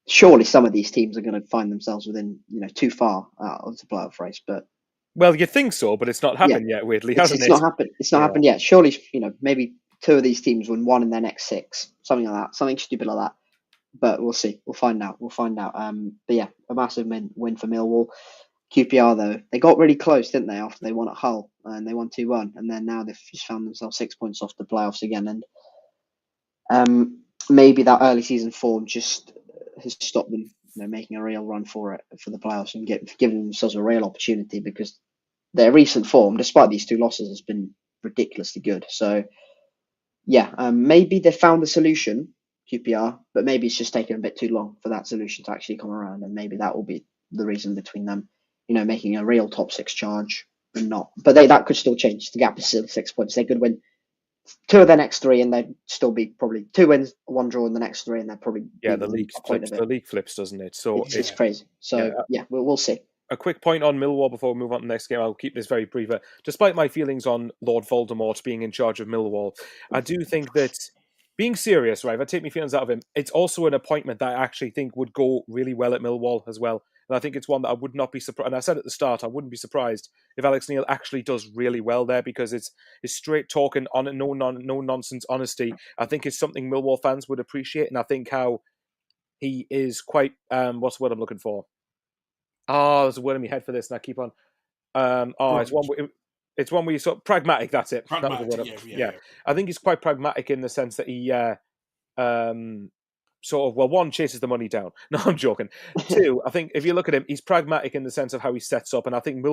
surely some of these teams are going to find themselves within, too far out of the playoff race. But well, you think so, but it's not happened yet. Weirdly, hasn't it? It's not happened. It's not happened yet. Surely, maybe 2 of these teams win 1 in their next 6, something like that, something stupid like that. But we'll see. We'll find out. But yeah, a massive win for Millwall. QPR, though, they got really close, didn't they, after they won at Hull, and they won 2-1, and then now they've just found themselves 6 points off the playoffs again. And maybe that early season form just has stopped them, making a real run for the playoffs and giving themselves a real opportunity, because their recent form, despite these 2 losses, has been ridiculously good. So, yeah, maybe they found a solution, QPR, but maybe it's just taken a bit too long for that solution to actually come around, and maybe that will be the reason between them, making a real top 6 charge and not. But that could still change. The gap is still 6 points. They could win 2 of their next 3, and they'd still be probably 2 wins, 1 draw in the next 3, and they'd probably the league flips. The league flips, doesn't it? So it's crazy. So we'll see. A quick point on Millwall before we move on to the next game. I'll keep this very brief. Despite my feelings on Lord Voldemort being in charge of Millwall, I do think that, being serious, right, if I take my feelings out of him, it's also an appointment that I actually think would go really well at Millwall as well. And I think it's one that I would not be surprised. And I said at the start, I wouldn't be surprised if Alex Neil actually does really well there, because it's straight talking, on no nonsense honesty. I think it's something Millwall fans would appreciate, and I think how he is quite what's the word I'm looking for? There's a word in my head for this, and I keep on. It's one where you sort of pragmatic. That's it. Pragmatic, that was the word. Yeah. I think he's quite pragmatic in the sense that he sort of, well, 1, chases the money down. No, I'm joking. 2, I think if you look at him, he's pragmatic in the sense of how he sets up, and I think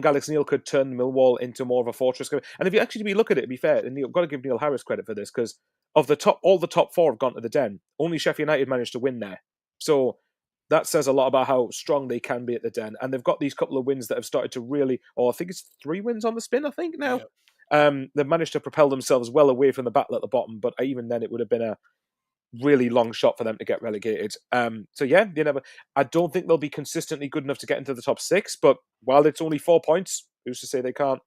Alex Neil could turn Millwall into more of a fortress. And if you actually look at it, to be fair, and you've got to give Neil Harris credit for this, because all the top 4 have gone to the Den. Only Sheffield United managed to win there. So that says a lot about how strong they can be at the Den. And they've got these couple of wins that have started to really, I think it's 3 wins on the spin, I think, now. Yeah. They've managed to propel themselves well away from the battle at the bottom, but even then it would have been a really long shot for them to get relegated. So yeah, I don't think they'll be consistently good enough to get into the top 6, but while it's only 4 points, who's to say they can't?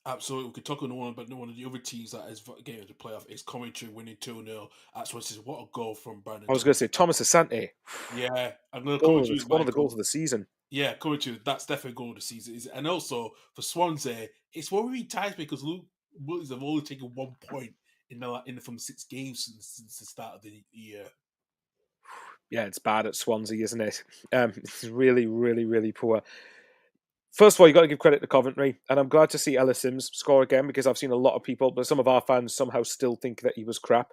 Absolutely. We could talk on one, but one of the other teams that is getting to the playoff is Coventry winning 2-0. That's what says, what a goal from Brandon. I was going to say Thomas Asante. Yeah. It's one of the goals of the season. Yeah, Coventry, that's definitely goal of the season. And also, for Swansea, it's worrying times because Luke Williams have only taken 1 point from 6 games since the start of the year. Yeah, it's bad at Swansea, isn't it? It's really, really, really poor. First of all, you got to give credit to Coventry, and I'm glad to see Ellis Sims score again, because I've seen a lot of people, but some of our fans somehow still think that he was crap.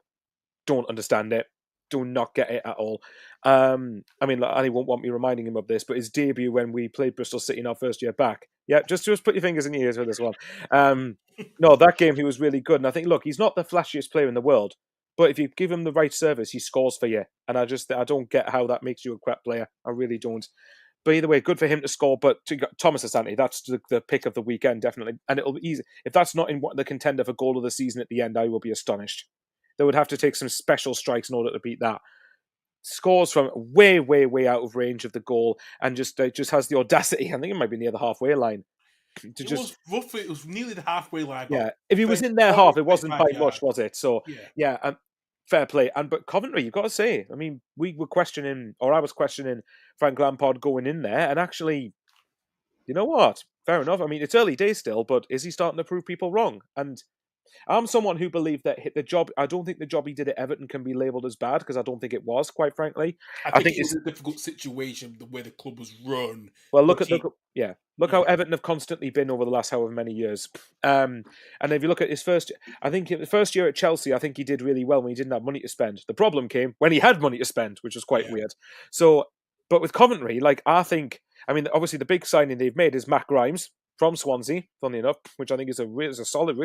Don't understand it. Do not get it at all. I mean, he won't want me reminding him of this, but his debut when we played Bristol City in our first year back. Yeah, just put your fingers in your ears for this one. No, that game he was really good, and I think, look, he's not the flashiest player in the world, but if you give him the right service, he scores for you. And I don't get how that makes you a crap player. I really don't. But either way, good for him to score. But Thomas Asante, that's the pick of the weekend, definitely. And it'll be easy. If that's not in the contender for goal of the season at the end, I will be astonished. They would have to take some special strikes in order to beat that. Scores from way, way, way out of range of the goal, and just has the audacity. I think it might be near the halfway line. It was nearly the halfway line. Yeah, if he was in their half, it wasn't by much, was it? So yeah, fair play. But Coventry, you've got to say, I mean, I was questioning Frank Lampard going in there, and actually, you know what? Fair enough. I mean, it's early days still, but is he starting to prove people wrong? And I'm someone who believed that the job. I don't think the job he did at Everton can be labelled as bad, because I don't think it was, quite frankly. I think it's a difficult situation the way the club was run. Well, look how Everton have constantly been over the last however many years. And if you look at his first, I think the first year at Chelsea, I think he did really well when he didn't have money to spend. The problem came when he had money to spend, which was quite weird. So, but with Coventry, obviously the big signing they've made is Matt Grimes from Swansea, funnily enough, which I think is a really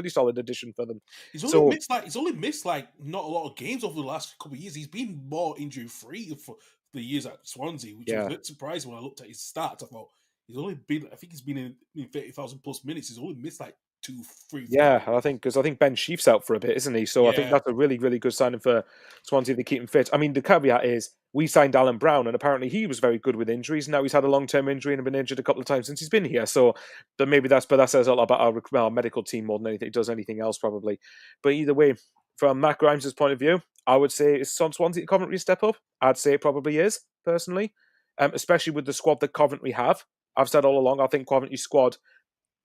solid addition for them. He's only missed not a lot of games over the last couple of years. He's been more injury free for the years at Swansea, which was a bit surprising when I looked at his stats. I thought he's been in 30,000 plus minutes. He's only missed 2, 3. Yeah, I think Ben Sheaf's out for a bit, isn't he? So I think that's a really, really good signing for Swansea to keep him fit. I mean, the caveat is we signed Alan Brown, and apparently he was very good with injuries. Now he's had a long-term injury and been injured a couple of times since he's been here. So that says a lot about our medical team more than anything. It does anything else probably. But either way, from Matt Grimes' point of view, I would say it's Swansea Coventry step up. I'd say it probably is, personally, especially with the squad that Coventry have. I've said all along, I think Coventry's squad,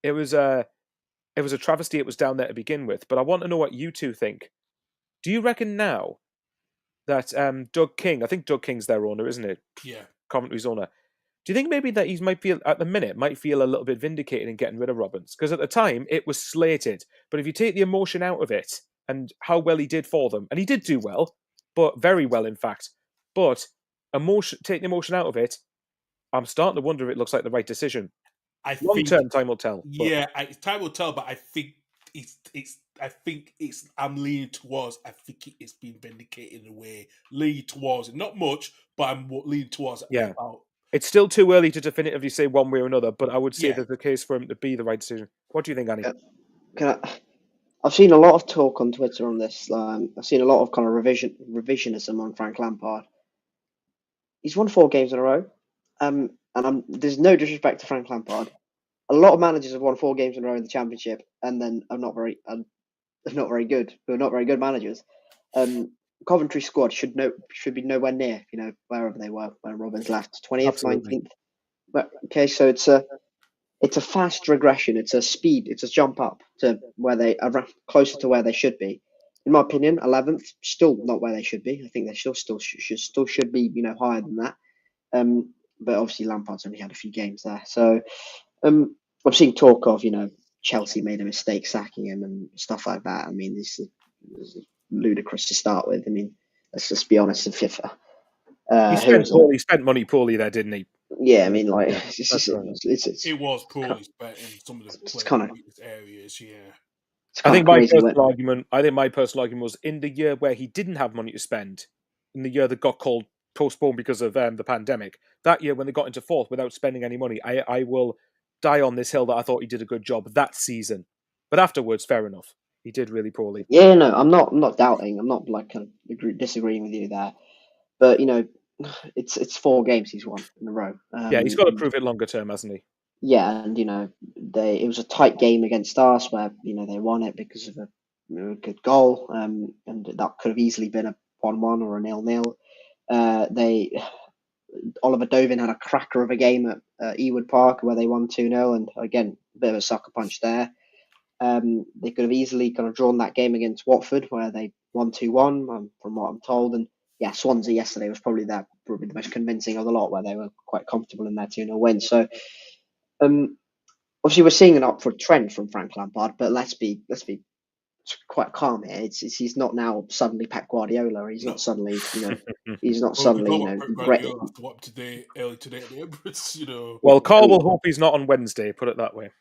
it was a travesty it was down there to begin with. But I want to know what you two think. Do you reckon now that Doug King, I think Doug King's their owner, isn't it? Yeah. Coventry's owner. Do you think maybe that he might feel a little bit vindicated in getting rid of Robbins? Because at the time, it was slated. But if you take the emotion out of it and how well he did for them, and he did do well, but very well, in fact, But taking emotion out of it, I'm starting to wonder if it looks like the right decision. Long term, time will tell. Yeah, time will tell. But I think I'm leaning towards. I think it's been vindicated in a way. Lean towards it, not much, but I'm leaning towards it. Yeah, it's still too early to definitively say one way or another. But I would say there's a case for him to be the right decision. What do you think, Annie? I've seen a lot of talk on Twitter on this. I've seen a lot of kind of revisionism on Frank Lampard. He's won 4 games in a row, and there's no disrespect to Frank Lampard. A lot of managers have won 4 games in a row in the Championship, and then are not very good. They're not very good managers. Coventry squad should be nowhere near, wherever they were when Robbins left, 20th, 19th. But okay, so it's a fast regression. It's a speed. It's a jump up to where they are closer to where they should be. In my opinion, 11th, still not where they should be. I think they still should be, higher than that. But obviously Lampard's only had a few games there. So I've seen talk of, Chelsea made a mistake sacking him and stuff like that. I mean, this is ludicrous to start with. I mean, let's just be honest. FIFA. He spent money poorly there, didn't he? Yeah, I mean, like it was poorly spent in some of the areas. Yeah, I think my personal argument was in the year where he didn't have money to spend, in the year that got postponed because of the pandemic. That year when they got into 4th without spending any money, I will die on this hill that I thought he did a good job that season. But afterwards, fair enough, he did really poorly. Yeah, no, I'm not doubting. I'm not disagreeing with you there. But it's 4 games he's won in a row. He's got to prove it longer term, hasn't he? Yeah, and it was a tight game against us where they won it because of a good goal, and that could have easily been a 1-1 or a 0-0. Oliver Dovin had a cracker of a game at Ewood Park where they won 2-0, and again a bit of a sucker punch there. They could have easily kind of drawn that game against Watford where they won 2-1, from what I'm told, and Swansea yesterday was probably the most convincing of the lot, where they were quite comfortable in their 2-0 win. So, obviously, we're seeing an upward trend from Frank Lampard, but let's be quite calm here. He's not now suddenly Pep Guardiola. He's not suddenly, he's not suddenly, What early today at the Emirates, Well, Carl will hope he's not on Wednesday. Put it that way.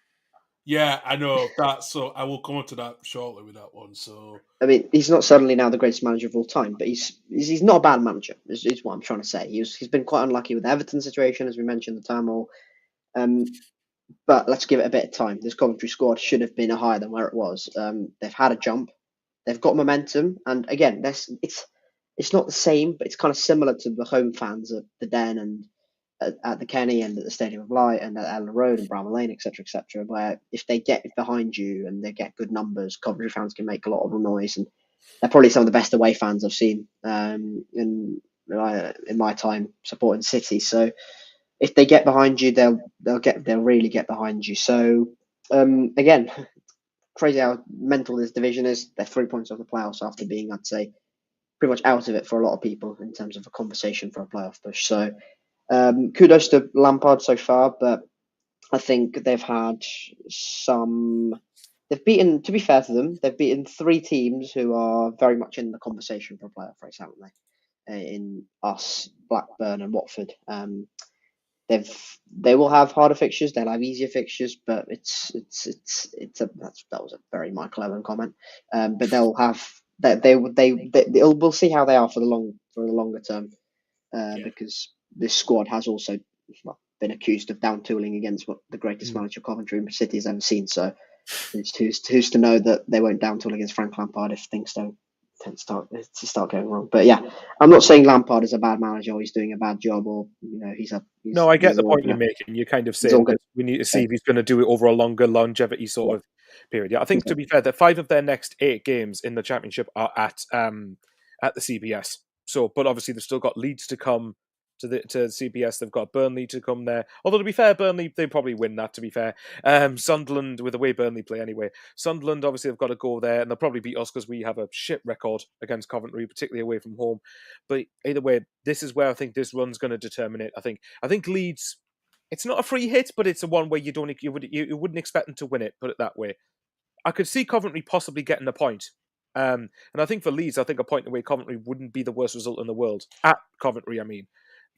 Yeah, I know that. So I will come on to that shortly with that one. So I mean, he's not suddenly now the greatest manager of all time, but he's not a bad manager. Is what I'm trying to say. He's been quite unlucky with the Everton situation, as we mentioned, the turmoil. But let's give it a bit of time. This Coventry squad should have been higher than where it was. They've had a jump. They've got momentum, and again, it's not the same, but it's kind of similar to the home fans at the Den and at the Kenny and at the Stadium of Light and at Ellen Road and Bramall Lane, etc., where if they get behind you and they get good numbers, Coventry fans can make a lot of noise, and they're probably some of the best away fans I've seen in my time supporting City. So if they get behind you, they'll really get behind you. So again, crazy how mental this division is. They're 3 points off the playoffs after being, I'd say, pretty much out of it for a lot of people in terms of a conversation for a playoff push. So kudos to Lampard so far, but I think they've beaten, to be fair to them, they've beaten 3 teams who are very much in the conversation for a playoff race, haven't they? In us, Blackburn and Watford. They will have harder fixtures. They'll have easier fixtures, but that was a very Michael Owen comment. But they'll have we'll see how they are for the longer term, because this squad has also been accused of down tooling against what the greatest manager Coventry City has ever seen. So who's to know that they won't down tool against Frank Lampard if things don't start going wrong. But yeah, I'm not saying Lampard is a bad manager or he's doing a bad job, or no, I get the point you're making. You're kind of saying that we need to see if he's going to do it over a longer longevity sort of period. Yeah, I think to be fair, that 5 of their next 8 games in the Championship are at the CBS. So, but obviously they've still got Leeds to come to CBS. They've got Burnley to come there. Although to be fair, Burnley, they probably win that, to be fair. Sunderland, with the way Burnley play anyway. Sunderland, obviously, they've got to go there, and they'll probably beat us because we have a shit record against Coventry, particularly away from home. But either way, this is where I think this run's going to determine it. I think Leeds, it's not a free hit, but it's a one where you wouldn't expect them to win it, put it that way. I could see Coventry possibly getting a point, And I think for Leeds, I think a point away Coventry wouldn't be the worst result in the world. At Coventry, I mean.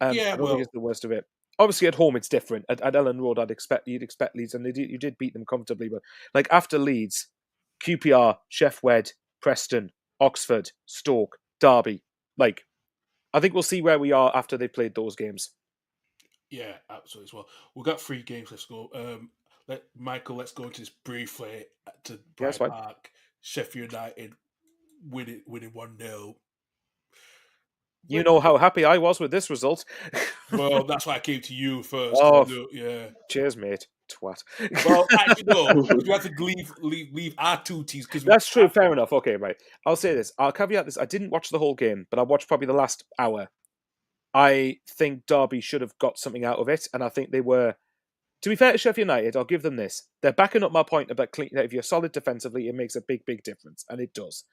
I don't think it's the worst of it. Obviously, at home, it's different. At Ellen Road, you'd expect Leeds, and you did beat them comfortably. But like after Leeds, QPR, Sheff Wed, Preston, Oxford, Stoke, Derby. Like, I think we'll see where we are after they've played those games. Yeah, absolutely. As well, we've got 3 games. Let's go. Michael, let's go into this briefly to Bright Park. Sheffield United winning 1-0. You know how happy I was with this result. Well, that's why I came to you first. Yeah. Cheers, mate. Twat. Well, actually, no. We have to leave our 2 teams. That's true. Fair enough. Okay, right. I'll say this. I'll caveat this. I didn't watch the whole game, but I watched probably the last hour. I think Derby should have got something out of it, and I think they were. To be fair to Sheffield United, I'll give them this. They're backing up my point about that if you're solid defensively, it makes a big, big difference, and it does.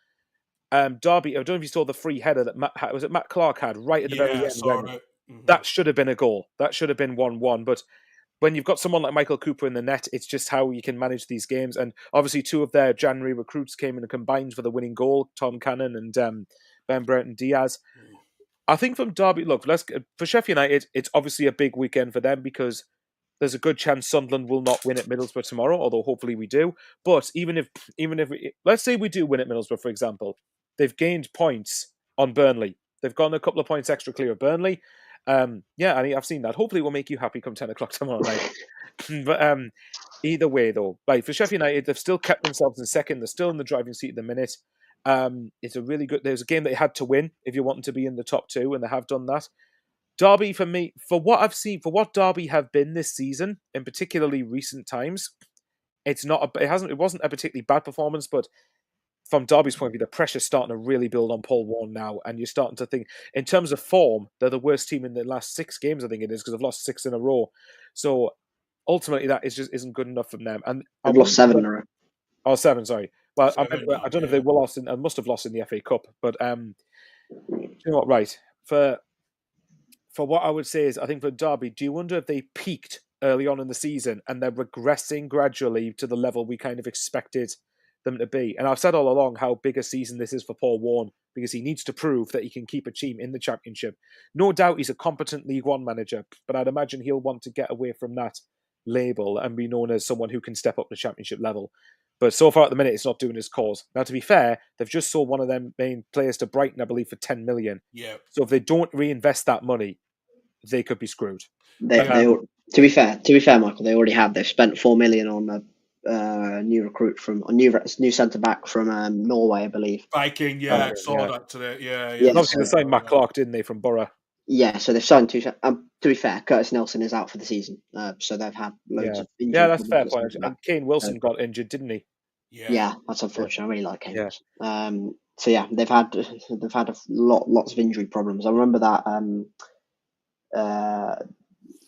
Derby, I don't know if you saw the free header that Matt Clark had right at the very end. Mm-hmm. That should have been a goal. That should have been 1-1. But when you've got someone like Michael Cooper in the net, it's just how you can manage these games. And obviously 2 of their January recruits came in and combined for the winning goal, Tom Cannon and Ben Brereton Diaz. I think from Derby, look, for Sheffield United, it's obviously a big weekend for them because there's a good chance Sunderland will not win at Middlesbrough tomorrow, although hopefully we do. But even if let's say we do win at Middlesbrough, for example, they've gained points on Burnley. They've gone a couple of points extra clear of Burnley. I've seen that. Hopefully, it will make you happy come 10 o'clock tomorrow night. But either way, though, like for Sheffield United, they've still kept themselves in second. They're still in the driving seat at the minute. It's a really good. There's a game they had to win if you want to be in the top 2, and they have done that. Derby, for me, for what I've seen, for what Derby have been this season, in particularly recent times, it wasn't a particularly bad performance, but from Derby's point of view, the pressure's starting to really build on Paul Horne now, and you're starting to think, in terms of form, they're the worst team in the last 6 games, I think it is, because they've lost 6 in a row. So ultimately, that isn't good enough from them. And they've lost 7 in a row. Oh, 7, sorry. Well, I don't know if they will lost. I must have lost in the FA Cup, but you know what? Right, for what I would say is, I think for Derby, do you wonder if they peaked early on in the season and they're regressing gradually to the level we kind of expected them to be? And I've said all along how big a season this is for Paul Horne because he needs to prove that he can keep a team in the Championship. No doubt he's a competent League One manager, but I'd imagine he'll want to get away from that label and be known as someone who can step up to Championship level. But so far at the minute, it's not doing his cause. Now, to be fair, they've just sold one of their main players to Brighton, I believe, for 10 million. Yeah. So if they don't reinvest that money, they could be screwed. To be fair, Michael, they already have. They've spent 4 million on a new recruit from a new centre back from Norway, I believe. Viking, I saw that today. Yeah. Obviously, they signed Matt Clark, didn't they, from Borough? Yeah, so they've signed 2. To be fair, Curtis Nelson is out for the season, so they've had loads of injuries. Yeah, that's a fair point. And Kane Wilson got injured, didn't he? Yeah, that's unfortunate. I really like Kane Wilson. So yeah, they've had lots of injury problems. I remember that.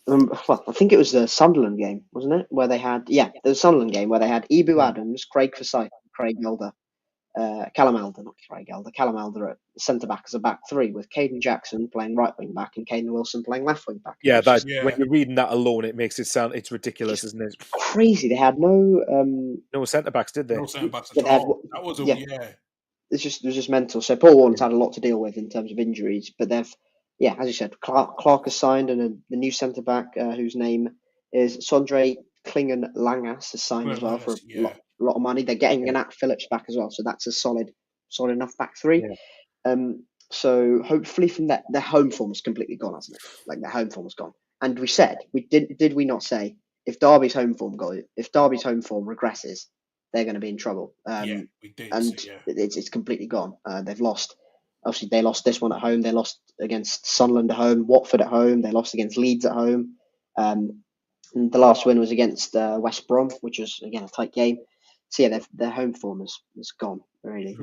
I think it was the Sunderland game, wasn't it? Where they had the Sunderland game where they had Ibu Adams, Craig Forsyth, Craig Elder, Callum Elder at centre back as a back 3 with Caden Jackson playing right wing back and Caden Wilson playing left wing back. Yeah, when you're reading that alone, it makes it sound ridiculous, isn't it? Crazy. They had no centre backs, did they? No centre backs at all. That was It was just mental. So Paul Horne's had a lot to deal with in terms of injuries, but they've, as you said, Clark has signed, and the new centre back whose name is Sondre Klingen Langas has signed as well for a lot of money. They're getting Nat Phillips back as well, so that's a solid enough back 3. Yeah. So hopefully from that, their home form is completely gone, hasn't it? Like their home form is gone. And did we not say if Derby's home form regresses, they're going to be in trouble. We did. And it's completely gone. They've lost. Obviously, they lost this one at home. They lost against Sunderland at home, Watford at home. They lost against Leeds at home. And the last win was against West Brom, which was, again, a tight game. So, their home form is gone, really.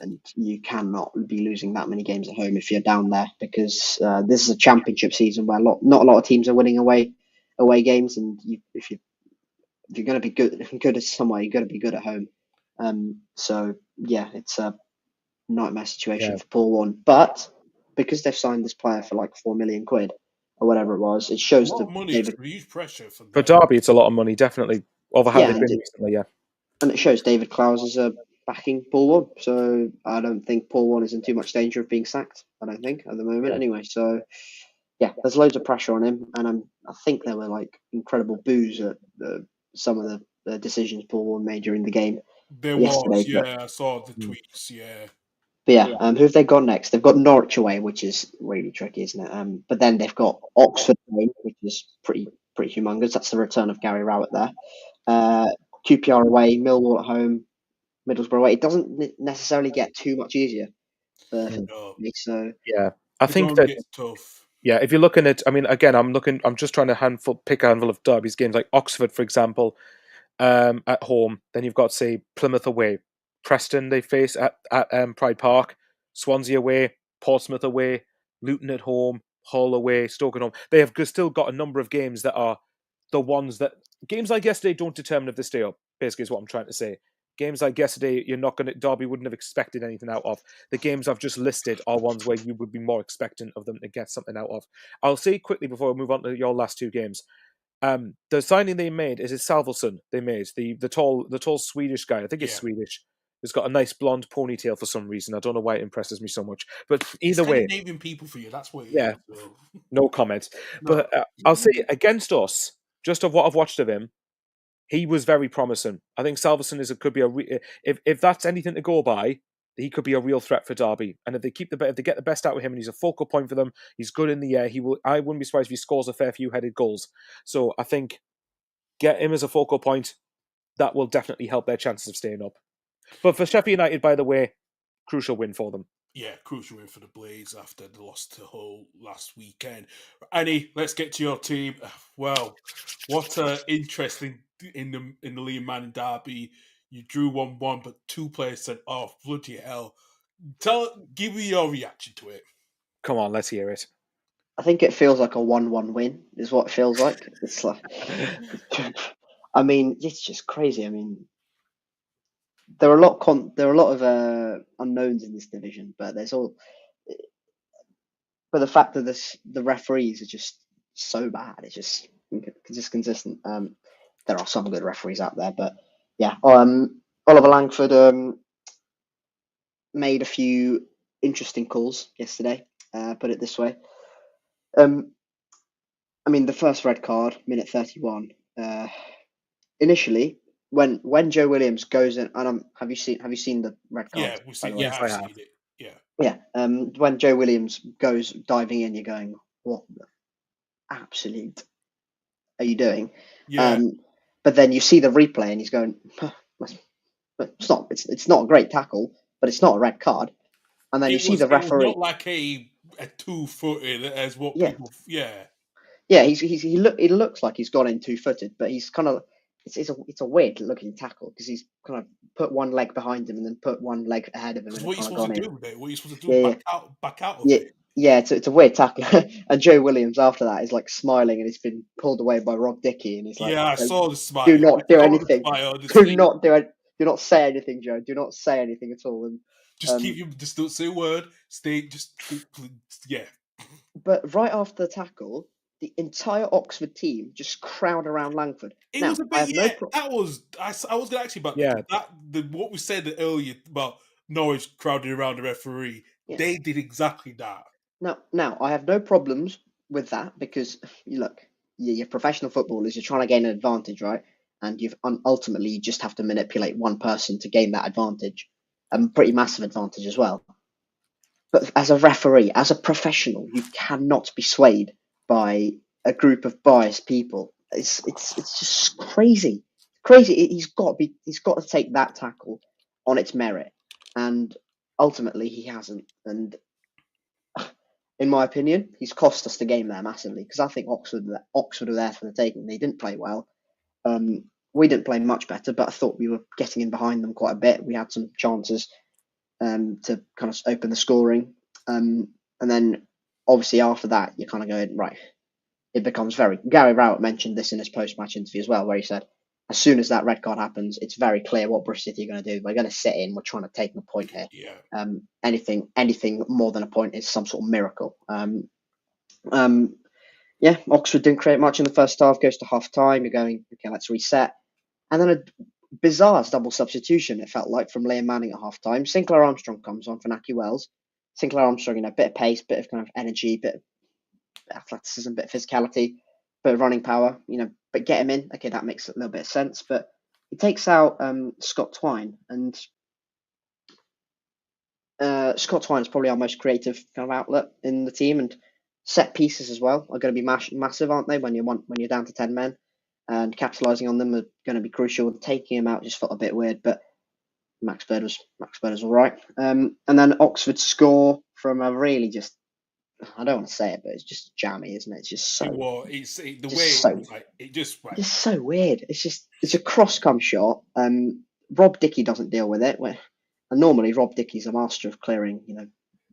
And you cannot be losing that many games at home if you're down there, because this is a championship season where not a lot of teams are winning away games. And if you're going to be good at somewhere, you've got to be good at home. It's a nightmare situation for Paul Horne. But because they've signed this player for like 4 million quid or whatever it was, it shows the money. It's huge pressure for Derby. It's a lot of money, definitely. Over how they've been recently, And it shows David Clowes is a backing Paul Warne. So I don't think Paul Warne is in too much danger of being sacked. I don't think at the moment, anyway. So yeah, there's loads of pressure on him, and I think there were like incredible boos at some of the decisions Paul Warne made during the game. There yesterday. was, yeah, I saw the tweets, yeah. But yeah, who have they got next? They've got Norwich away, which is really tricky, isn't it? But then they've got Oxford away, which is pretty humongous. That's the return of Gary Rowett there. QPR away, Millwall at home, Middlesbrough away. It doesn't necessarily get too much easier for me. So yeah, I think that gets tough. Yeah, if you're looking at, I mean, again, I'm just trying to pick a handful of derbies games like Oxford, for example, at home. Then you've got, say, Plymouth away, Preston they face at Pride Park, Swansea away, Portsmouth away, Luton at home, Hull away, Stoke at home. They have still got a number of games that are the ones that games like yesterday don't determine if they stay up. Basically, is what I'm trying to say. Games like yesterday, Derby wouldn't have expected anything out of. The games I've just listed are ones where you would be more expectant of them to get something out of. I'll say quickly before we move on to your last two games. The signing they made is Salvesen. They made the tall Swedish guy. I think he's Swedish. He's got a nice blonde ponytail for some reason. I don't know why it impresses me so much. But either way, naming people for you. That's what. No comment. No. But I'll say against us, just of what I've watched of him, he was very promising. I think Salvesen could be if that's anything to go by, he could be a real threat for Derby. And if they get the best out of him, and he's a focal point for them, he's good in the air. I wouldn't be surprised if he scores a fair few headed goals. So I think get him as a focal point. That will definitely help their chances of staying up. But for Sheffield United, by the way, crucial win for them. Yeah, crucial win for the Blades after the loss to Hull last weekend. Annie, let's get to your team. Well, what interesting in the Liam Manning derby. You drew 1-1, but two players said, "Oh, bloody hell!" Give me your reaction to it. Come on, let's hear it. I think it feels like a 1-1 win. Is what it feels like. It's like, I mean, it's just crazy. I mean, there are a lot of unknowns in this division, but but the fact that the referees are just so bad, it's just consistent. There are some good referees out there, but yeah, Oliver Langford made a few interesting calls yesterday. Put it this way. I mean, the first red card, minute 31. Initially, when Joe Williams goes in, and have you seen the red card? Yeah, we've seen. Yeah, I've seen it. Yeah. Yeah. When Joe Williams goes diving in, you're going, what the absolute are you doing? Yeah. But then you see the replay, and he's going, it's not a great tackle, but it's not a red card. And then you see the referee. It was not like a 2-footed as what people. Yeah. Yeah, he looks like he's gone in 2-footed, but he's kind of it's a weird looking tackle because he's kind of put one leg behind him and then put one leg ahead of him. What are you supposed to do with it? What are you supposed to do? Back out of it. Yeah, it's a weird tackle. And Joe Williams after that is like smiling, and he's been pulled away by Rob Dickey, and he's like, "Yeah, I saw the smile. Do not do anything. Do not say anything, Joe. Do not say anything at all." And just don't say a word. Yeah. But right after the tackle, the entire Oxford team just crowd around Langford. It was a bit. I was going to ask you about that. What we said earlier about Norwich crowding around the referee. Yeah. They did exactly that. Now I have no problems with that because you're professional footballers. You're trying to gain an advantage, right? And ultimately you just have to manipulate one person to gain that advantage, pretty massive advantage as well. But as a referee, as a professional, you cannot be swayed by a group of biased people. It's just crazy. He's got to take that tackle on its merit, and ultimately he hasn't. And in my opinion, he's cost us the game there massively because I think Oxford were there for the taking. They didn't play well. We didn't play much better, but I thought we were getting in behind them quite a bit. We had some chances to kind of open the scoring. And then obviously after that, you're kind of going, right, it becomes Gary Rowett mentioned this in his post-match interview as well, where he said, as soon as that red card happens, it's very clear what Bristol City are going to do. We're going to sit in. We're trying to take a point here. Yeah. Anything more than a point is some sort of miracle. Oxford didn't create much in the first half, goes to half time. You're going, okay, let's reset. And then bizarre double substitution, it felt like, from Liam Manning at half-time. Sinclair Armstrong comes on for Naki Wells. Sinclair Armstrong, a bit of pace, bit of kind of energy, bit of athleticism, bit of physicality, bit of running power, but get him in. Okay, that makes a little bit of sense. But he takes out Scott Twine, and Scott Twine is probably our most creative kind of outlet in the team, and set pieces as well are going to be massive, aren't they? When you're down to 10 men, and capitalising on them are going to be crucial. Taking him out just felt a bit weird, but Max Bird was all right. And then Oxford score from a really just, I don't want to say it, but it's just jammy, isn't it? It's just so. It's so weird. It's a cross-come shot. Rob Dickey doesn't deal with it. And normally Rob Dickey's a master of clearing,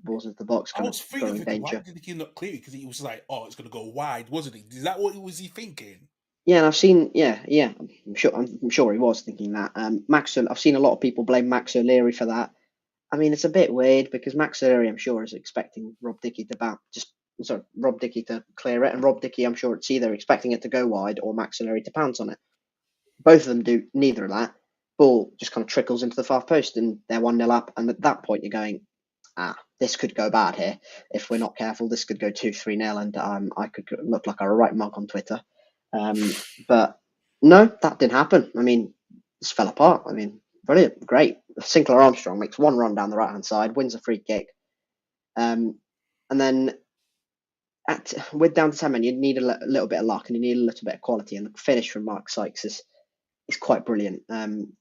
balls into the box. I was thinking, why did he not clear it? Because he was like, "Oh, it's going to go wide," wasn't he? Is that what was he thinking? Yeah, and I've seen, I'm sure he was thinking that. I've seen a lot of people blame Max O'Leary for that. I mean, it's a bit weird because Max O'Leary, I'm sure, is expecting Rob Dickey to clear it, and Rob Dickey, I'm sure, it's either expecting it to go wide or Max O'Leary to pounce on it. Both of them do neither of that. Ball just kind of trickles into the far post, and they're 1-0 up. And at that point, you're going, this could go bad here if we're not careful. This could go 2-3-0, and I could look like a right mug on Twitter. But no, that didn't happen. I mean, this fell apart. I mean, brilliant, great. Sinclair Armstrong makes one run down the right-hand side, wins a free kick. And then with down to 10 men, you need a little bit of luck and you need a little bit of quality. And the finish from Mark Sykes is quite brilliant. And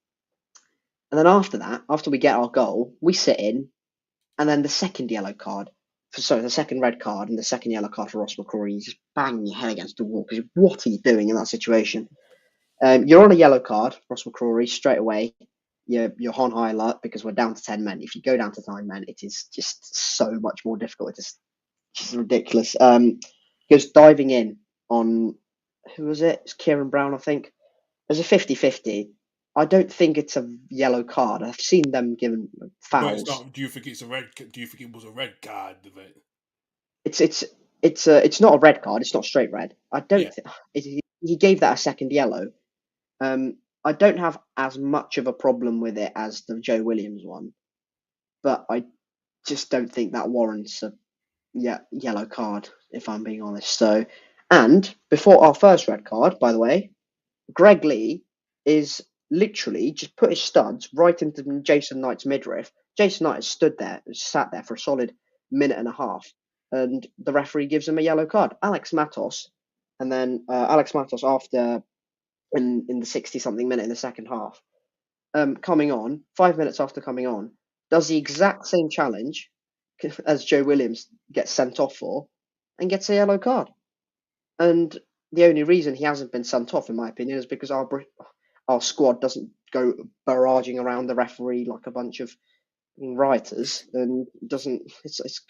then after that, after we get our goal, we sit in, and then the second red card and the second yellow card for Ross McCrory, you just bang your head against the wall because what are you doing in that situation? You're on a yellow card, Ross McCrory, straight away. You're on high alert because we're down to 10 men. If you go down to 9 men, it is just so much more difficult. It's just ridiculous. He goes diving in on, who was it? It's Kieran Brown, I think. It was a 50-50. I don't think it's a yellow card. I've seen them given fouls. Do you think it's a red? Do you think it was a red card? It's not a red card. It's not straight red. I don't think he gave that a second yellow. I don't have as much of a problem with it as the Joe Williams one, but I just don't think that warrants a yellow card, if I'm being honest. So, and before our first red card, by the way, Greg Lee is literally just put his studs right into Jason Knight's midriff. Jason Knight has sat there for a solid minute and a half, and the referee gives him a yellow card. Alex Matos after in the 60-something minute in the second half, coming on 5 minutes after coming on, does the exact same challenge as Joe Williams gets sent off for, and gets a yellow card. And the only reason he hasn't been sent off, in my opinion, is because our squad doesn't go barraging around the referee like a bunch of rioters, and it's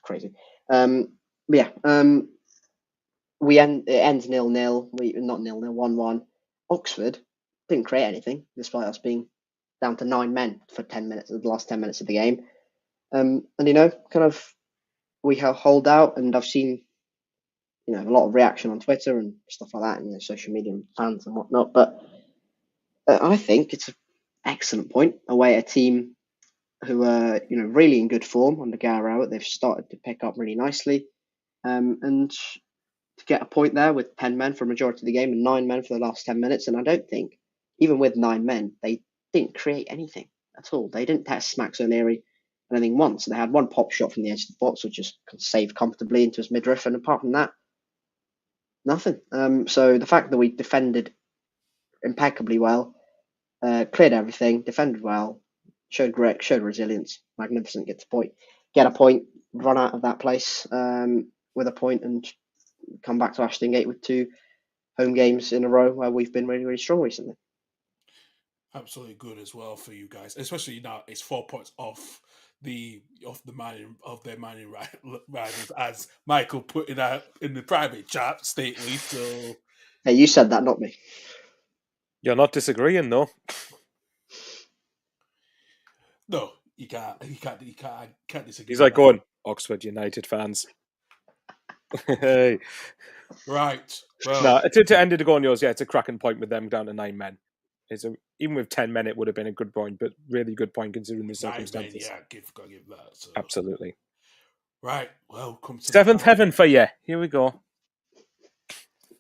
crazy. It ends 0-0. Not 0-0, 1-1. Oxford didn't create anything, despite us being down to 9 men for the last 10 minutes of the game. And we hold out, and I've seen a lot of reaction on Twitter and stuff like that, and social media and fans and whatnot. But I think it's an excellent point away at a team who are really in good form under Garrow. They've started to pick up really nicely, and to get a point there with 10 men for a majority of the game and 9 men for the last 10 minutes. And I don't think, even with 9 men, they didn't create anything at all. They didn't test Max O'Leary anything once. They had one pop shot from the edge of the box, which just saved comfortably into his midriff, and apart from that, nothing. So the fact that we defended impeccably well, cleared everything, defended well, showed resilience, magnificent. Get a point, run out of that place with a point, and come back to Ashton Gate with 2 home games in a row where we've been really, really strong recently. Absolutely good as well for you guys, especially now it's 4 points off their mining riders, as Michael put in the private chat stately. So hey, you said that, not me. You're not disagreeing, though. No, you can't disagree. He's like going, Oxford United fans. Hey. Right. Well, no, to end it, to go on yours, it's a cracking point with them down to 9 men. even with 10 men, it would have been a good point, but really good point considering the circumstances. Yeah, gotta give that. So. Absolutely. Right. Well, come to seventh heaven for you. Here we go.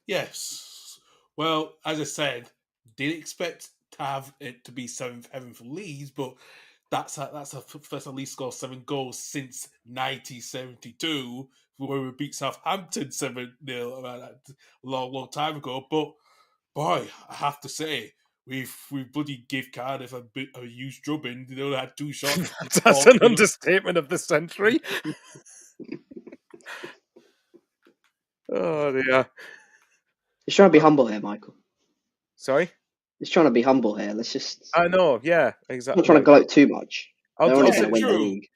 Yes. Well, as I said, didn't expect to have it to be seventh heaven for Leeds, but that's a first at least score 7 goals since 1972 when we beat Southampton 7-0 a long time ago. But boy, I have to say, we bloody give Cardiff a huge drubbing. They only had 2 shots. That's an understatement of the century. Oh dear. He's trying to be humble here, Michael. Sorry? He's trying to be humble here. Let's just. I know, yeah, exactly. I'm not trying to gloat too much. They're only going to win the league.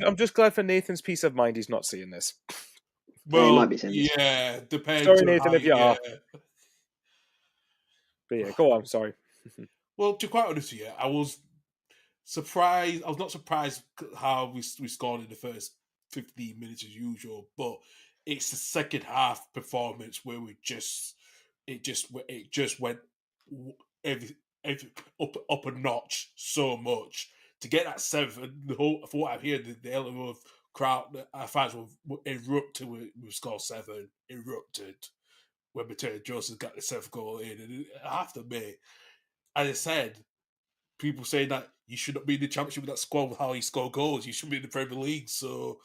I'm just glad for Nathan's peace of mind he's not seeing this. Well, he might be seeing this. Depends. Sorry, Nathan, if you are. But yeah, go on, sorry. Well, to be quite honest with you, I was surprised. I was not surprised how we scored in the first 15 minutes as usual, but it's the second half performance where it just went up a notch so much to get that 7th. For what I've heard, the element of crowd, our fans were erupted. We scored 7, erupted when Mateo Joseph got the 7th goal in, and I have to admit, as I said, people saying that you should not be in the championship with that squad with how he scored goals. You should be in the Premier League. So,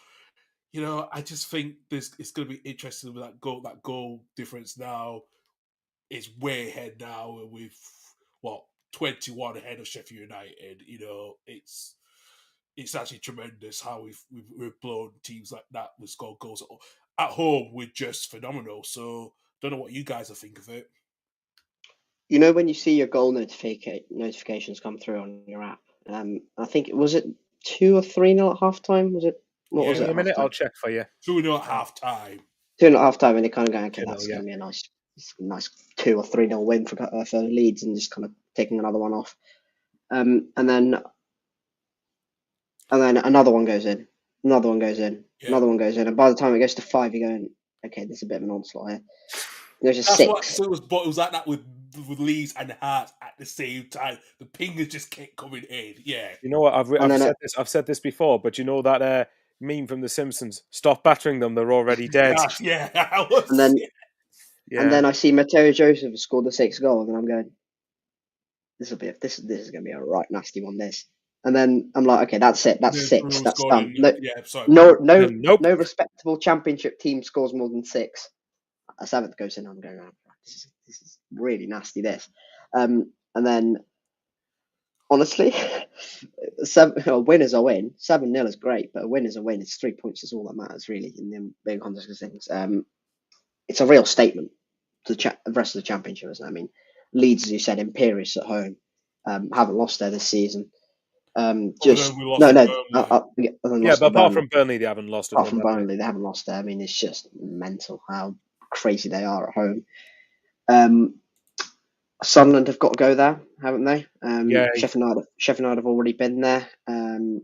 I just think it's going to be interesting with that goal difference now. It's way ahead now with 21 ahead of Sheffield United. It's actually tremendous how we've blown teams like that with scored goals at home. We're just phenomenal. So, don't know what you guys think of it. When you see your goal notifications come through on your app, I think was it 2 or 3-0 at half-time? Was it? What was it? A minute, I'll check for you. 2-0 at half-time. 2-0 at half-time, and they're kind of going, okay, that's going to be a nice 2 or 3-0 win for Leeds, and just kind of taking another one off. And then another one goes in, another one goes in, another one goes in, and by the time it goes to 5, you're going, okay, there's a bit of an onslaught here. There's a 6. It was like that with Leeds and Hearts at the same time. The pingers just kept coming in. Yeah. You know what? I've said this before, but you know that meme from The Simpsons? Stop battering them; they're already dead. Yeah. And then I see Mateo Joseph scored the 6th goal, and I'm going, this is going to be a right nasty one. This. And then I'm like, okay, that's it. That's 6. That's done. No respectable championship team scores more than 6. A 7th goes in. I'm going, this is really nasty. This, and then honestly, a win is a win. 7-0 is great, but a win is a win. It's 3 points is all that matters really in the big context of things. It's a real statement to the rest of the championship, isn't it? I mean, Leeds, as you said, imperious at home, haven't lost there this season. But apart from Burnley, they haven't lost. Apart from Burnley, they haven't lost there. I mean, it's just mental how crazy they are at home. Sunderland have got to go there, haven't they? Sheffield United have already been there. I'm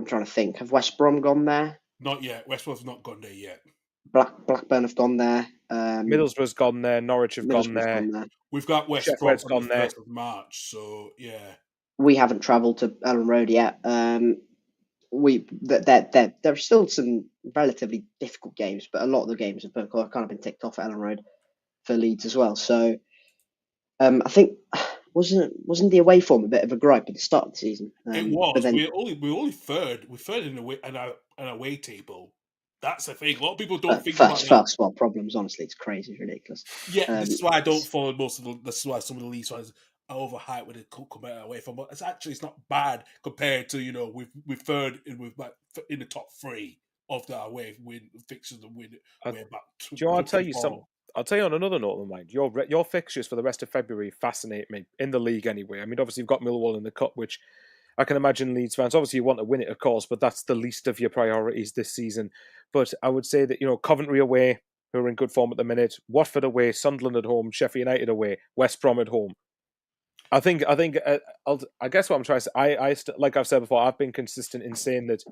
trying to think. Have West Brom gone there? Not yet. West Brom's not gone there yet. Blackburn have gone there. Middlesbrough's gone there. Norwich have gone there. We've got West Brom on the 1st of March. So yeah, we haven't travelled to Ellen Road yet. There are still some relatively difficult games, but a lot of the games have kind of been ticked off at Ellen Road for Leeds as well. So I think wasn't the away form a bit of a gripe at the start of the season? It was. But then, we're only third. We're third in an away table. That's the thing. A lot of people don't think about first world problems. Honestly, it's crazy, it's ridiculous. Yeah, this is why I don't follow most of the. This is why some of the Leeds fans are overhyped when they come out away from. But it's not bad compared to we're third and we're in the top 3 of the away win fixtures and win. Do you want to tell you something? I'll tell you on another note of mine. Your fixtures for the rest of February fascinate me in the league anyway. I mean, obviously you've got Millwall in the cup, which I can imagine Leeds fans obviously you want to win it, of course, but that's the least of your priorities this season. But I would say that Coventry away, who are in good form at the minute, Watford away, Sunderland at home, Sheffield United away, West Brom at home. I guess what I'm trying to say, I like I've said before, I've been consistent in saying that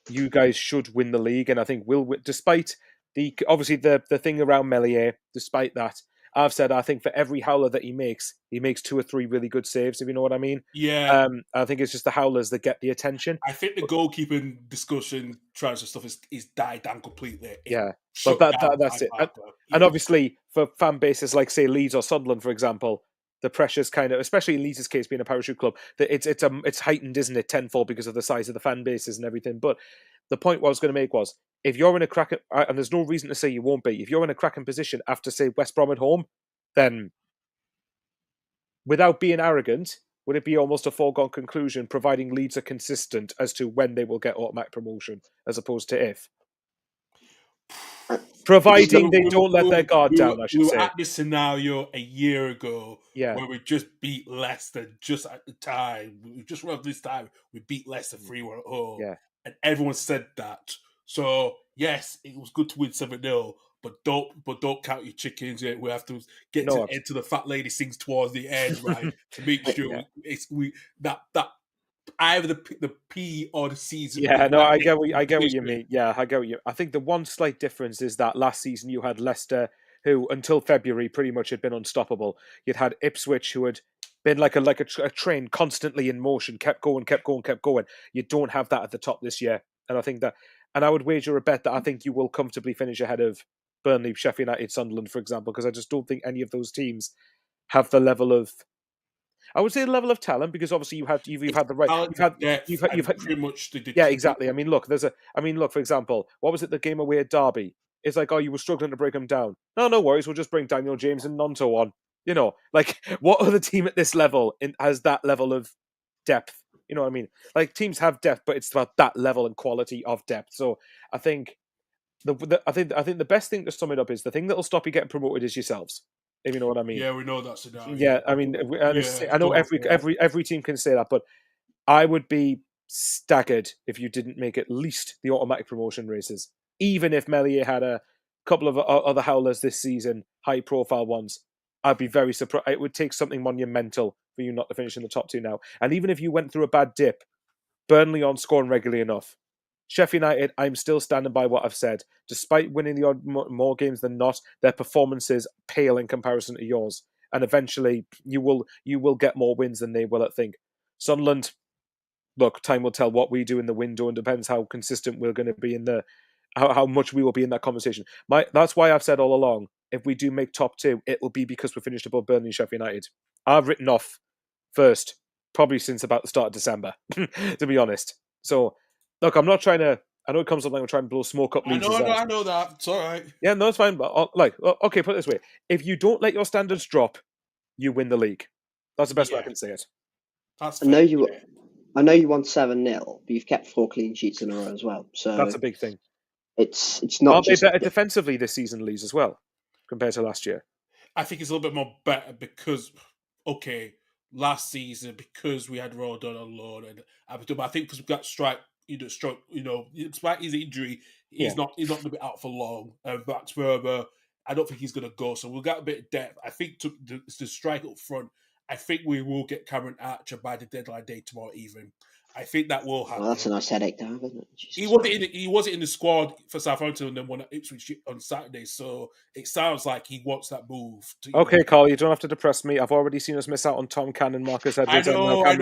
you guys should win the league, and I think we'll, despite the thing around Melier, despite that, I've said I think for every howler that he makes 2 or 3 really good saves, if you know what I mean. Yeah. I think it's just the howlers that get the attention. I think the goalkeeping discussion, transfer stuff is died down completely. But that's it. And obviously, for fan bases like, say, Leeds or Sunderland, for example, the pressure's kind of, especially in Leeds' case, being a parachute club, that it's heightened, isn't it, tenfold because of the size of the fan bases and everything. But the point what I was going to make was, if you're in a cracking, and there's no reason to say you won't be, if you're in a cracking position after, say, West Brom at home, then without being arrogant, would it be almost a foregone conclusion, providing Leeds are consistent as to when they will get automatic promotion, as opposed to if? Providing they don't let their guard down, I should say. We were at this scenario a year ago where we just beat Leicester just at the time. We just around this time, we beat Leicester 3-1 at home. Yeah. And everyone said that. So, yes, it was good to win 7-0, but don't count your chickens yet. We have to get to the end to the fat lady sings towards the end, right? To make sure that either the P or the C's. Yeah, no, I get what you mean. Yeah, I get what you. I think the one slight difference is that last season you had Leicester, who until February pretty much had been unstoppable. You'd had Ipswich, who had been like a train constantly in motion, kept going. You don't have that at the top this year, and I think that, and I would wager a bet that I think you will comfortably finish ahead of Burnley, Sheffield United, Sunderland, for example, because I just don't think any of those teams have the level of. I would say the level of talent, because obviously you've had the right, you've had pretty much exactly. I mean, look, for example, what was it? The game away at Derby. It's like, oh, you were struggling to break them down. No worries. We'll just bring Daniel James and Nonto on. You know, like, what other team at this level has that level of depth? You know what I mean? Like, teams have depth, but it's about that level and quality of depth. So I think I think the best thing to sum it up is the thing that will stop you getting promoted is yourselves. If you know what I mean. Yeah, we know that's Yeah, I mean, I know every team can say that, but I would be staggered if you didn't make at least the automatic promotion races. Even if Melier had a couple of other howlers this season, high-profile ones, I'd be very surprised. It would take something monumental for you not to finish in the top 2 now. And even if you went through a bad dip, Burnley aren't scoring regularly enough. Sheffield United, I'm still standing by what I've said. Despite winning the odd more games than not, their performances pale in comparison to yours. And eventually, you will get more wins than they will, I think. Sunderland, look, time will tell what we do in the window, and depends how consistent we're going to be in how much we will be in that conversation. That's why I've said all along, if we do make top 2, it will be because we're finished above Burnley and Sheffield United. I've written off first, probably since about the start of December, to be honest. So, look, I'm not trying to. I know it comes up like I'm trying to blow smoke up Leeds. I know that. It's all right. Yeah, no, it's fine. But okay, put it this way: if you don't let your standards drop, you win the league. That's the best way I can say it. I know you won 7-0, but you've kept 4 clean sheets in a row as well. So that's a big thing. It's not. Aren't they better defensively this season, Leeds, as well, compared to last year? I think it's a little bit more better because, last season because we had Rodon on loan, and I think because we got Strike, despite his injury, he's not going to be out for long. And Max Verber, I don't think he's going to go. So we've got a bit of depth. I think to strike up front, I think we will get Cameron Archer by the deadline day tomorrow evening. I think that will happen. Well, that's a nice headache to have, isn't it? He wasn't in the squad for Southampton and then won at Ipswich on Saturday, so it sounds like he wants that move. Okay, Carl, you don't have to depress me. I've already seen us miss out on Tom Cannon, Marcus Edwards, I know. I'm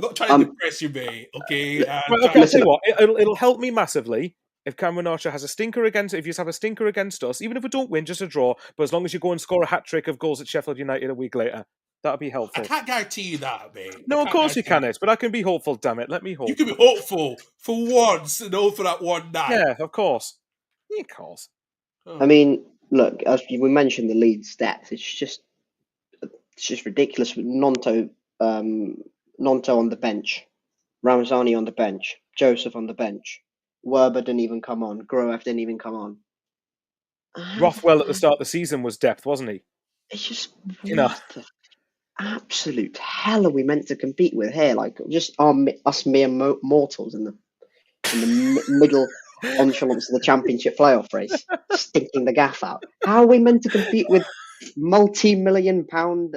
not trying to depress you, mate. Okay. I'll tell you what. It'll help me massively if Cameron Archer has a stinker against. If you have a stinker against us, even if we don't win, just a draw. But as long as you go and score a hat trick of goals at Sheffield United a week later. That'd be helpful. I can't guarantee you that, mate. No, of course you can't, but I can be hopeful, damn it. Let me hope. You can be hopeful for once and hope for that one night. Yeah, of course. Yeah, of course. I mean, look, as we mentioned the Leeds depth, it's just ridiculous. Nonto on the bench, Ramazani on the bench, Joseph on the bench, Werber didn't even come on, Groev didn't even come on. Rothwell at the start of the season was depth, wasn't he? It's just what the absolute hell are we meant to compete with here? Like, just us mere mortals in the middle echelons of the Championship playoff race, stinking the gaff out. How are we meant to compete with multi-million-pound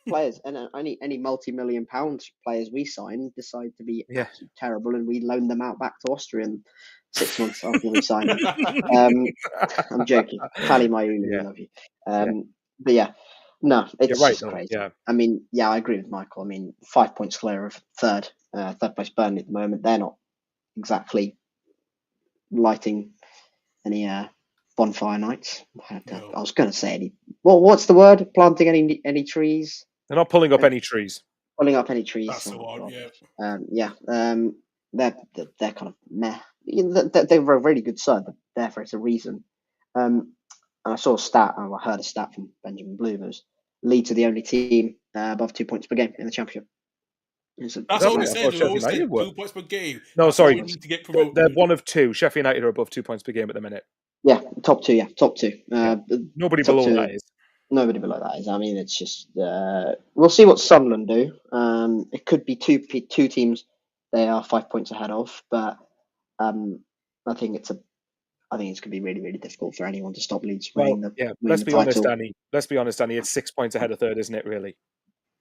players? And any multi-million-pound players we sign decide to be absolutely terrible, and we loan them out back to Austria and 6 months after we signed him. I'm joking. Tally my we love you. But yeah, no, it's right, just crazy. Yeah. I mean, I agree with Michael. I mean, 5 points clear of third place Burnley at the moment. They're not exactly lighting any bonfire nights. No. I was going to say what's the word? Planting any trees? They're not pulling up any trees. Pulling up any trees. That's the one. They're kind of meh. They were a really good side. They're there for a reason. And I saw a stat. I heard a stat from Benjamin Bloom. It was Leeds are the only team above 2 points per game in the Championship. That's all we said. We always said 2 points per game. No, that's sorry. We need to get promoted. They're one of two. Sheffield United are above 2 points per game at the minute. Yeah, top two. Yeah, top two. Nobody below that is. Nobody below that is. I mean, it's just we'll see what Sunderland do. It could be two teams they are 5 points ahead of, but I think it's going to be really, really difficult for anyone to stop Leeds winning the title. Let's be honest, Danny. It's 6 points ahead of third, isn't it? Really?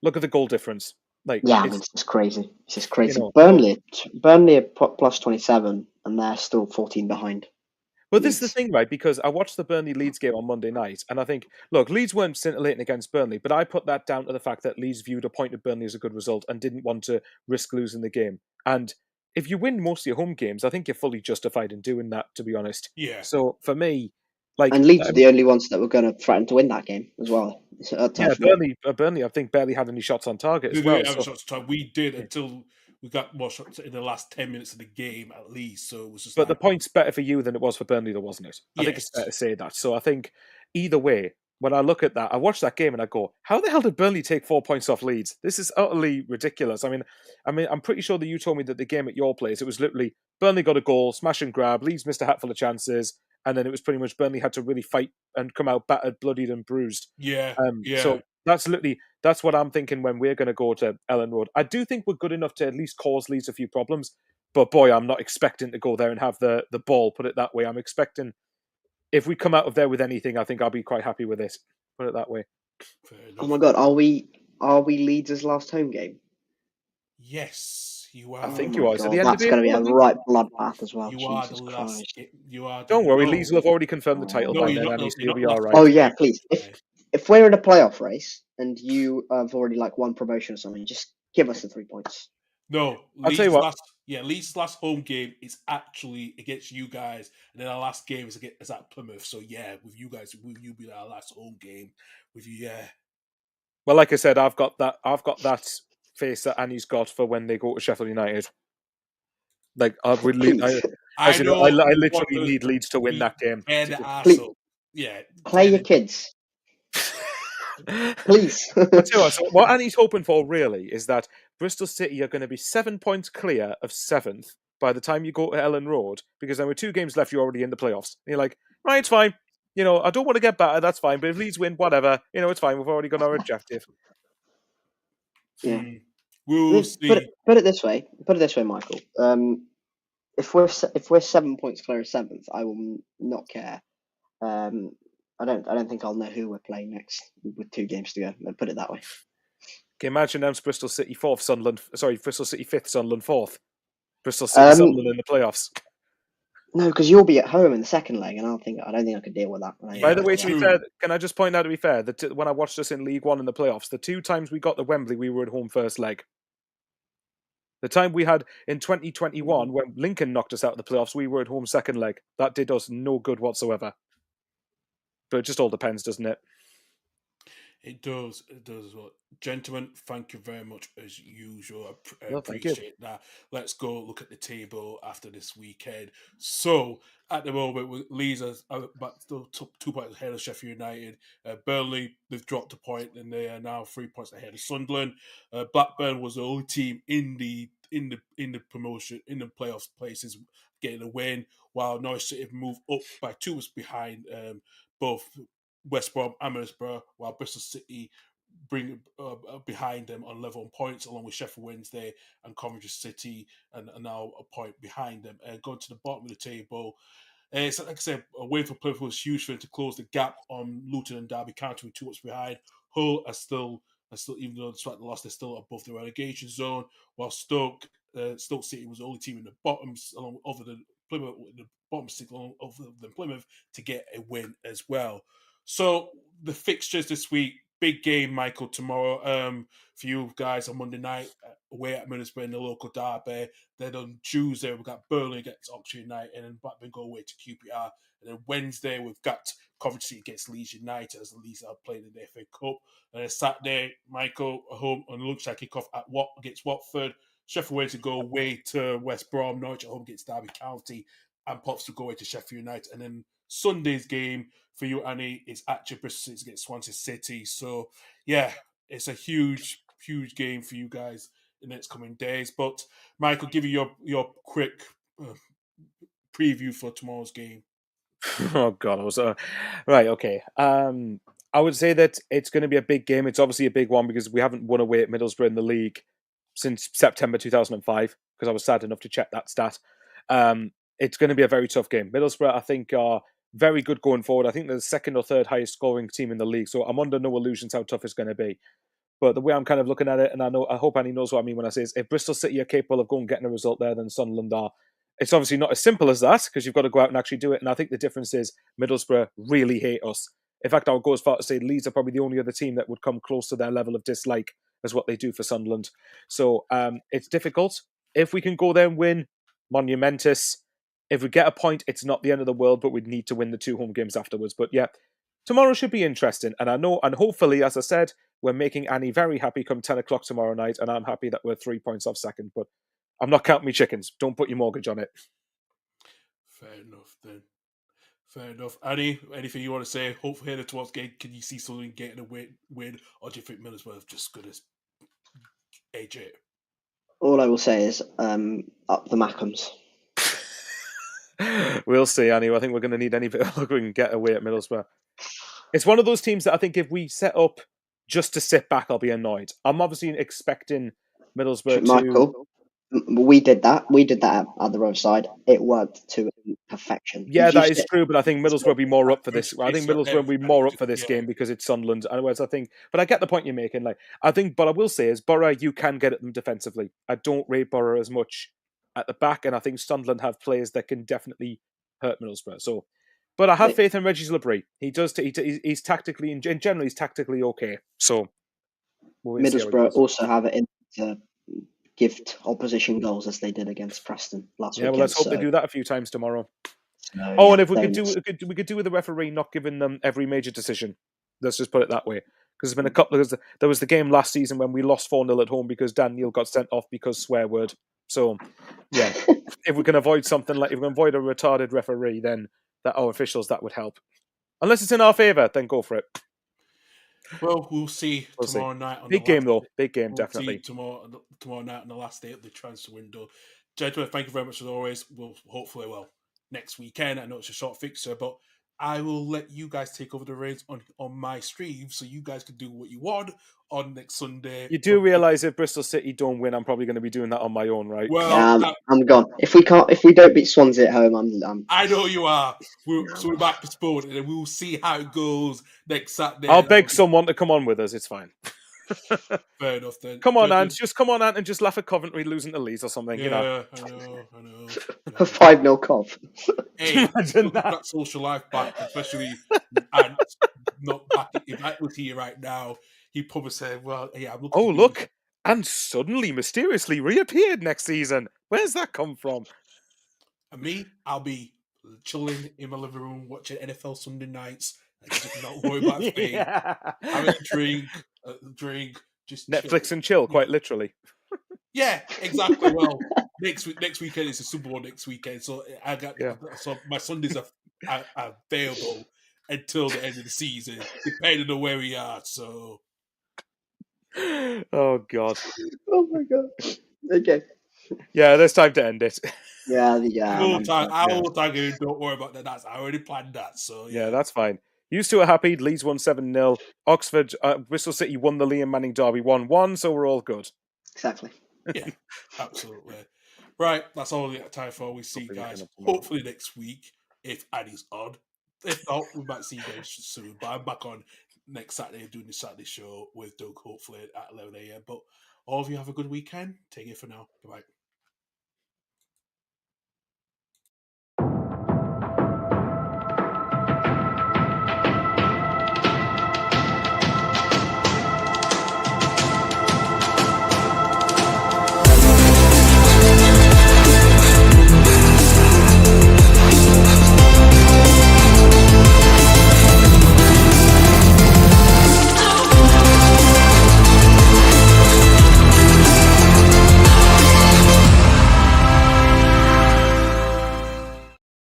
Look at the goal difference. It's just crazy. It's just crazy. Burnley are plus 27, and they're still 14 behind. But this is the thing, right? Because I watched the Burnley-Leeds game on Monday night, and I think, look, Leeds weren't scintillating against Burnley, but I put that down to the fact that Leeds viewed a point of Burnley as a good result and didn't want to risk losing the game. And if you win most of your home games, I think you're fully justified in doing that, to be honest. Yeah. So for me, and Leeds were the only ones that were going to threaten to win that game as well. Burnley, I think barely had any shots on target as well. We did until we got more shots in the last 10 minutes of the game, at least. So it was just. But the point's better for you than it was for Burnley, though, wasn't it? I think it's fair to say that. So I think either way, when I look at that, I watch that game and I go, "How the hell did Burnley take 4 points off Leeds? This is utterly ridiculous." I mean, I'm pretty sure that you told me that the game at your place, it was literally Burnley got a goal, smash and grab, Leeds missed a hatful of chances, and then it was pretty much Burnley had to really fight and come out battered, bloodied, and bruised. So that's what I'm thinking when we're going to go to Ellen Road. I do think we're good enough to at least cause Leeds a few problems, but boy, I'm not expecting to go there and have the ball, put it that way. I'm expecting, if we come out of there with anything, I think I'll be quite happy with it, put it that way. Oh my God, are we Leeds' last home game? Yes, you are. I think you are. That's going to be a right bloodbath as well. Jesus Christ. You are. Don't worry, Leeds will have already confirmed the title by then, and you'll be all right. Oh yeah, please. If we're in a playoff race and you have already one promotion or something, just give us the 3 points. No, I'll tell you what. Leeds' last home game is actually against you guys, and then our last game is at Plymouth. So with you guys, will you be our last home game with you? Yeah. Well, like I said, I've got that face that Annie's got for when they go to Sheffield United. I literally need Leeds to win that game. Play your kids. Please. What Annie's hoping for really is that Bristol City are going to be 7 points clear of 7th by the time you go to Ellen Road, because then with 2 games left, you're already in the playoffs. And you're like, right, it's fine. I don't want to get better. That's fine. But if Leeds win, whatever. It's fine. We've already got our objective. Yeah. We'll see. Put it this way, Michael. If we're 7 points clear of 7th, I will not care. I don't think I'll know who we're playing next with 2 games to go. Put it that way. Can you imagine them Bristol City 4th, Bristol City 5th, Sunderland 4th. Bristol City, Sunderland in the playoffs. No, because you'll be at home in the second leg, and I don't think I could deal with that. By the way, to be fair, can I just point out, to be fair, that when I watched us in League One in the playoffs, the 2 times we got to Wembley, we were at home first leg. The time we had in 2021, when Lincoln knocked us out of the playoffs, we were at home second leg. That did us no good whatsoever. But it just all depends, doesn't it? It does. Well, gentlemen, thank you very much as usual. I appreciate that. Let's go look at the table after this weekend. So at the moment, Leeds are still 2 points ahead of Sheffield United. Burnley, they've dropped a point and they are now 3 points ahead of Sunderland. Blackburn was the only team in the promotion, in the playoffs places, getting a win, while Norwich City have moved up by 2 was behind both West Brom and Middlesbrough, while Bristol City bring behind them on level on points, along with Sheffield Wednesday and Coventry City, and are now a point behind them. Going to the bottom of the table, so like I said, a win for Plymouth was huge for them to close the gap on Luton and Derby County with 2 points behind. Hull are still, even though despite the loss, they're still above the relegation zone, while Stoke City was the only team in the bottoms, along with other than Plymouth, the bottom six of the Plymouth, to get a win as well. So the fixtures this week, big game, Michael, tomorrow for you guys on Monday night away at Middlesbrough in the local derby. Then on Tuesday we've got Burnley against Oxford United, and then Blackburn go away to QPR. And then Wednesday we've got Coventry against Leeds United as the Leeds are playing in the FA Cup. And then Saturday, Michael, home on lunchtime kickoff against Watford. Sheffield Wednesday go away to West Brom, Norwich at home against Derby County, and Pops to go away to Sheffield United. And then Sunday's game for you, Annie, is actually Bristol City against Swansea City. So, yeah, it's a huge game for you guys in the next coming days. But, Michael, give you your quick preview for tomorrow's game. Oh, God. Right, okay. I would say that it's going to be a big game. It's obviously a big one because we haven't won away at Middlesbrough in the league since September 2005, because I was sad enough to check that stat. It's going to be a very tough game. Middlesbrough, I think, are very good going forward. I think they're the second or third highest scoring team in the league, so I'm under no illusions how tough it's going to be. But the way I'm kind of looking at it, and I hope Annie knows what I mean when I say this, if Bristol City are capable of going and getting a result there, then Sunderland are. It's obviously not as simple as that, because you've got to go out and actually do it. And I think the difference is Middlesbrough really hate us. In fact, I would go as far to say Leeds are probably the only other team that would come close to their level of dislike as what they do for Sunderland. So it's difficult. If we can go there and win, monumentous. If we get a point, it's not the end of the world, but we'd need to win the 2 home games afterwards. But yeah, tomorrow should be interesting. And I know, and hopefully, as I said, we're making Annie very happy come 10 o'clock tomorrow night, and I'm happy that we're 3 points off second. But I'm not counting me chickens. Don't put your mortgage on it. Fair enough, then. Fair enough. Annie, anything you want to say? Hopefully, headed towards game, can you see something getting a win, or do you think Middlesbrough just going to edge it? All I will say is up the Mackhams. We'll see, Annie. I think we're going to need any bit of luck we can get away at Middlesbrough. It's one of those teams that I think if we set up just to sit back, I'll be annoyed. I'm obviously expecting Middlesbrough Michael, we did that. We did that at the Roadside. It worked to perfection. Yeah, that is true, but I think Middlesbrough will be more up for this. I think Middlesbrough will be more up for this game because it's Sunderland. Otherwise, I think. But I get the point you're making. Like, I think, but I will say is Borough, you can get at them defensively. I don't rate Borough as much at the back, and I think Sunderland have players that can definitely hurt Middlesbrough. So, but I have faith in Regis Labrie. He does. He's tactically, in general, he's tactically okay. So, Middlesbrough also have it in to gift opposition goals as they did against Preston last weekend. Well, let's hope they do that a few times tomorrow. No, and if we could do with the referee not giving them every major decision. Let's just put it that way. Because there's been a couple. There was the game last season when we lost 4-0 at home because Dan Neil got sent off because swear word. So, yeah, if we can avoid something like if we can avoid a retarded referee, then that our officials that would help. Unless it's in our favour, then go for it. Well, we'll see tomorrow night. Big game, though. Big game, definitely. Tomorrow night on the last day of the transfer window. Gentlemen, thank you very much as always. We'll hopefully, next weekend. I know it's a short fixture, but I will let you guys take over the reins on my stream so you guys can do what you want on next Sunday. You do realise if Bristol City don't win, I'm probably going to be doing that on my own, right? Well, I'm gone. If we don't beat Swansea at home, I'm I know you are. So we're back to sport, and then we'll see how it goes next Saturday. I'll beg someone to come on with us. It's fine. Fair enough then. Come on, Ant. Just come on, Ant, and just laugh at Coventry losing to Leeds or something. Yeah, you know. I know. A 5-0 Cov. Hey, that social life back, especially Ant not back. If Ant was here right now, he'd probably say, "Well, yeah, I'm looking." Oh, look, and suddenly, mysteriously reappeared next season. Where's that come from? And me, I'll be chilling in my living room watching NFL Sunday nights and just not worry about things. Having a drink, just Netflix and chill, quite literally. Yeah, exactly. Well, next weekend is a Super Bowl next weekend, so so my Sundays are available until the end of the season, depending on where we are. So, oh God, oh my God. Okay. Yeah, there's time to end it. Yeah. I will tag you. Don't worry about that. I already planned that. So yeah, that's fine. You two are happy. Leeds won 7-0. Oxford, Bristol City won the Liam Manning Derby 1-1, so we're all good. Exactly. Yeah, absolutely. Right, that's all we got time for. We see you guys hopefully next week if Annie's on. If not, we might see you guys soon. But I'm back on next Saturday doing the Saturday show with Doug, hopefully at 11 a.m. But all of you have a good weekend. Take it for now. Bye-bye.